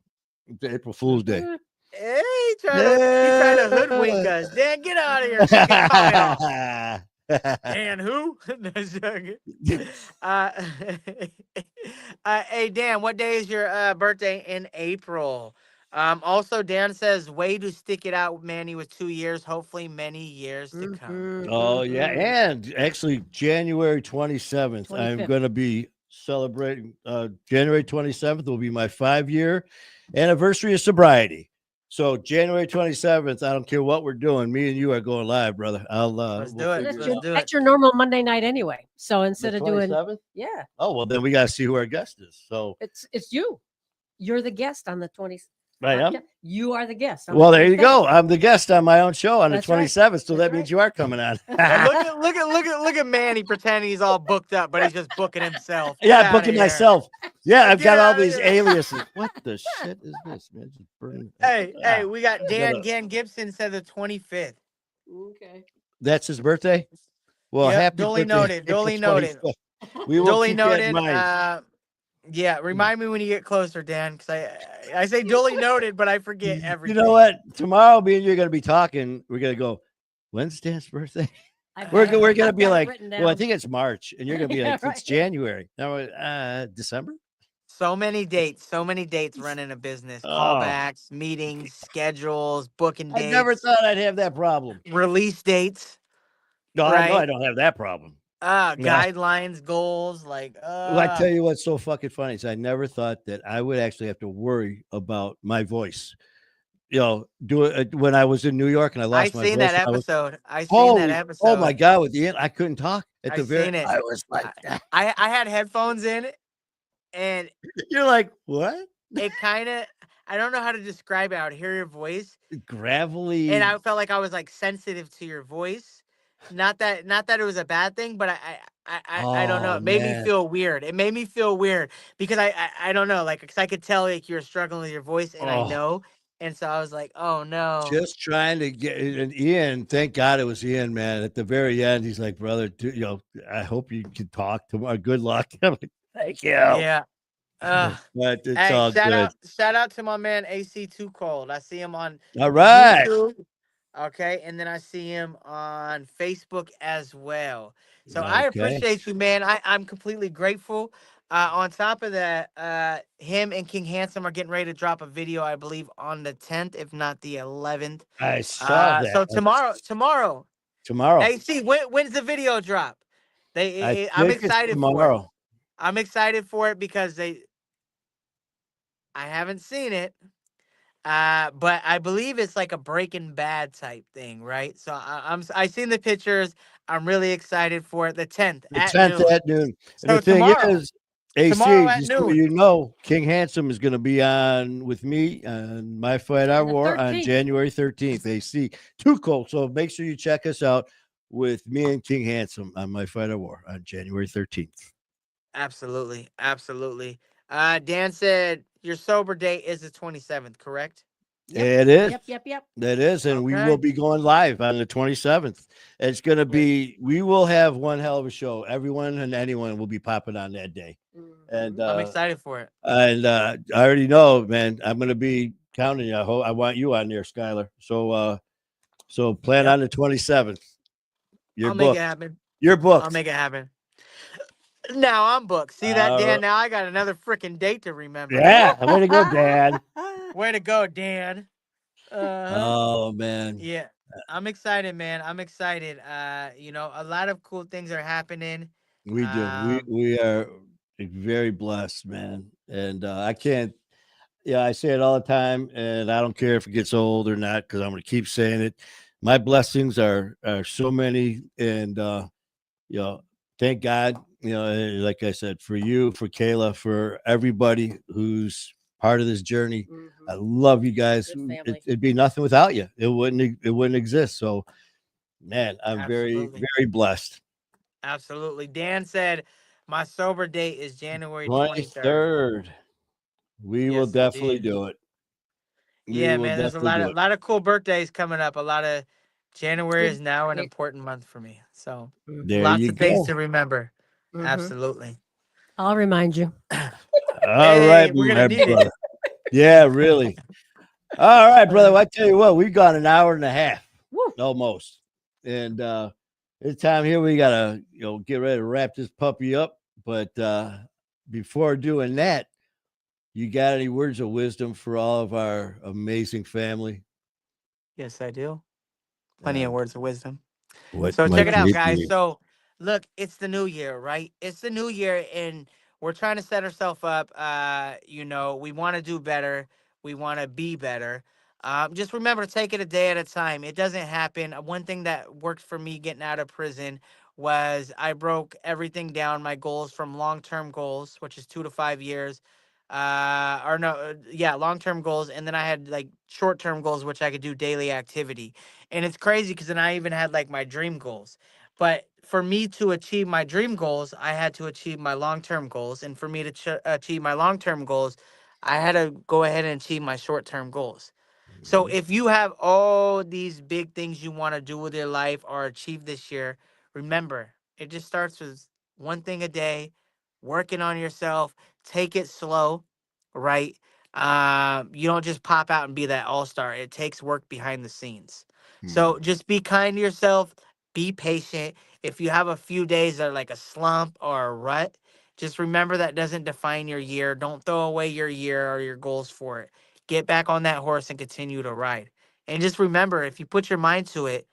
April Fool's Day. Hey, he trying to hoodwink us. Dan, get out of here. Take a comment off. Dan, who? No, joking. Hey, Dan, what day is your birthday in April? Also, Dan says, way to stick it out, Manny, with 2 years. Hopefully, many years to come. Oh, yeah. And actually, January 27th, I'm 25th. going to be celebrating. January 27th will be my 5-year anniversary of sobriety. So January 27th, I don't care what we're doing. Me and you are going live, brother. Let's do it. That's Let's your, do that's your normal Monday night anyway. So instead of doing, 27th? yeah, Oh, well, then we got to see who our guest is. So it's you. You're the guest on the 20th. I am. You are the guest. Well, there you go. I'm the guest on my own show on That's the 27th, so That's that means you are coming on. Look at Manny pretending he's all booked up, but he's just booking himself. Get Yeah, outta booking here. myself. Yeah, I've Get got all outta these here. aliases. What the shit is this, man? Just burning. Hey, we got Dan gotta- Gibson said the 25th. Okay. That's his birthday? Well, Yep, happy duly birthday, noted, April duly noted. 25th. We will Duly keep that noted. in mind. Yeah, remind me when you get closer, Dan, because I say duly noted, but I forget everything. You know what? Tomorrow, me and you are going to be talking. We're going to go, when's Dan's birthday? We're going to be like, well, I think it's March. And you're going to be Yeah, like, right. it's January. Now, December? So many dates running a business, Oh. callbacks, meetings, schedules, booking I dates. never thought I'd have that problem. Release dates. No, Right? I don't have that problem. Yeah. Guidelines, goals, like Well, I tell you what's so fucking funny is I never thought that I would actually have to worry about my voice. You know, do it when I was in New York and I lost my voice. seen that episode. Oh my God, with Ian, I couldn't talk at the very. Seen it. I was like, I had headphones in, and you're like, what? it kind of, I don't know how to describe it. I would hear your voice, Gravelly. and I felt like I was like sensitive to your voice. Not that it was a bad thing, but I don't know. Oh, It made man. me feel weird. It made me feel weird because I don't know, like, because I could tell like you were struggling with your voice, and I know, and so I was like, oh no. Just trying to get and Ian. Thank God it was Ian, man. At the very end, he's like, brother, I hope you can talk tomorrow. Good luck. I'm like, thank you. Yeah. But it's Hey, all good. shout out to my man AC Too Cold. I see him on All right. YouTube. Okay, and then I see him on Facebook as well. So I Okay. appreciate you, man. I'm completely grateful. On top of that, him and King Handsome are getting ready to drop a video, I believe, on the 10th, if not the 11th. I saw that. So tomorrow. Tomorrow. AC, when's the video drop? I'm think it's excited for it. tomorrow. I'm excited for it because I haven't seen it. But I believe it's like a Breaking Bad type thing, right? So I seen the pictures. I'm really excited for it. The 10th The at 10th noon. at noon. So And the thing tomorrow- is, AC, tomorrow at just so noon. you know, King Handsome is going to be on with me on My Fight Our On the War on 13th. January 13th. AC, too cold. So make sure you check us out with me and King Handsome on My Fight Our War on January 13th. Absolutely. Dan said your sober date is the 27th, correct? It is. Yep. That is, and we Okay. will be going live on the 27th. It's going to be, we will have one hell of a show. Everyone and anyone will be popping on that day. And I'm excited for it. And I already know, man, I'm going to be counting you. I want you on there, Skyler. So plan on the 27th. You're I'll make booked. it happen. You're booked. I'll make it happen. Now I'm booked. See that, Dan? Now I got another freaking date to remember. Yeah, way to go, Dad. Way to go, Dan. Oh man. Yeah, I'm excited, man. I'm excited. A lot of cool things are happening. We do. We are very blessed, man. And I can't. Yeah, I say it all the time, and I don't care if it gets old or not, because I'm going to keep saying it. My blessings are so many, and thank God. Like I said, for you, for Kayla, for everybody who's part of this journey. I love you guys. Good family. It'd be nothing without you. It wouldn't exist. So, man, I'm very, Absolutely. very blessed. Absolutely. Dan said my sober date is January 23rd. 23rd. We will Yes, definitely indeed. do it. We Yeah, will man. There's a definitely do it. lot of cool birthdays coming up. A lot of January Good. is now an Great. important month for me. So There lots you of things go. to remember. Mhm. Absolutely. I'll remind you. All right, Hey, we're gonna my need it. brother. Yeah, really. All right, brother. Well, I tell you what, we've gone an hour and a half Woo. almost. And it's time here we gotta get ready to wrap this puppy up. But before doing that, you got any words of wisdom for all of our amazing family? Yes, I do. Plenty of words of wisdom. What So check might it Sure. out, they guys. be? So look, it's the new year, right? It's the new year, and we're trying to set ourselves up. We want to do better. We want to be better. Just remember, take it a day at a time. It doesn't happen. One thing that worked for me getting out of prison was I broke everything down. My goals from long-term goals, which is 2 to 5 years. Or no, yeah, long-term goals, and then I had like short-term goals, which I could do daily activity. And it's crazy because then I even had like my dream goals. But for me to achieve my dream goals, I had to achieve my long term goals. And for me to achieve my long term goals, I had to go ahead and achieve my short term goals. So Mhm. if you have all these big things you want to do with your life or achieve this year, remember, it just starts with one thing a day, working on yourself, take it slow, right? You don't just pop out and be that all-star. It takes work behind the scenes. So just be kind to yourself, be patient. If you have a few days that are like a slump or a rut, just remember that doesn't define your year. Don't throw away your year or your goals for it. Get back on that horse and continue to ride. And just remember, if you put your mind to it,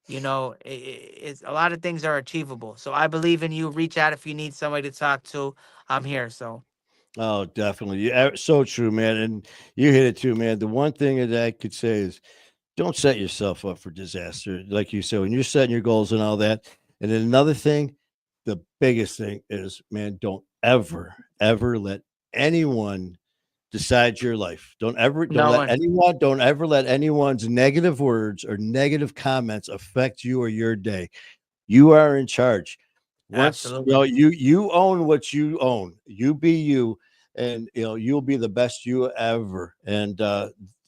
it's a lot of things are achievable. So I believe in you. Reach out if you need somebody to talk to. I'm here. So Oh, definitely. Yeah, so true, man. And you hit it too, man. The one thing that I could say is don't set yourself up for disaster. Like you said, when you're setting your goals and all that. And then another thing, the biggest thing is, man, don't ever, ever let anyone decide your life. no one. Don't ever let anyone's negative words or negative comments affect you or your day. You are in charge. Once Absolutely. you own what you own. You be you, and you'll be the best you ever. And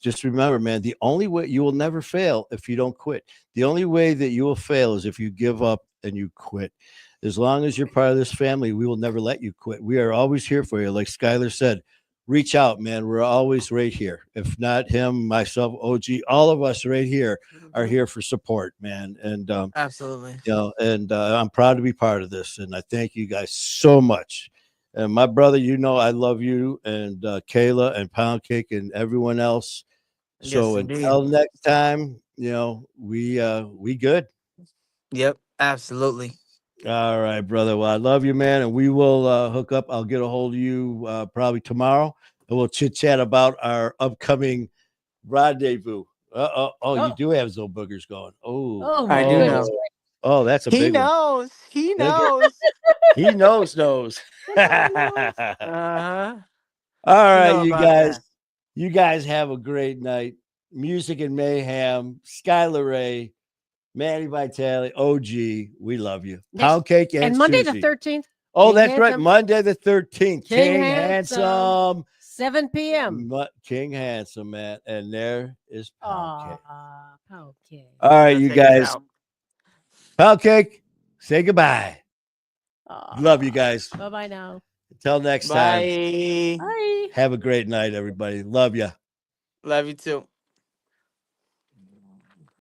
just remember, man, the only way you will never fail if you don't quit. The only way that you will fail is if you give up and you quit. As long as you're part of this family, we will never let you quit. We are always here for you. Like Skyler said, reach out, man. We're always right here. If not him, myself, OG, all of us right here are Mhm. here for support, man. And Absolutely. I'm proud to be part of this, and I thank you guys so much. And my brother, I love you, and Kayla and Pound Cake and everyone else. Yes, So indeed. until next time, we good. Yep. Absolutely. All right, brother. Well, I love you, man, and we will hook up. I'll get a hold of you probably tomorrow, and we'll chit chat about our upcoming rendezvous. Oh, you Oh, do have Zoe boogers going. oh I my do goodness. know. Oh, oh, that's a He big one. knows. He That's a- knows. He knows. Somebody knows. Uh huh. All You right, know you about guys. that. You guys have a great night. Music and Mayhem, Skyler Ray, Manny Vitale, OG. We love you. Next Pound Cake and and Monday the Susie. 13th, Oh, King that's right. Handsome, Monday the 13th. King King Handsome, Handsome. 7 p.m. King Handsome, man. And there is Pound Cake. Ah, okay. All right, Go you take us guys. out. Pound Cake, say goodbye. Love you Ah, guys. bye bye now. Until next time. Bye. Bye. Have a great night, everybody. Love you. Love you too.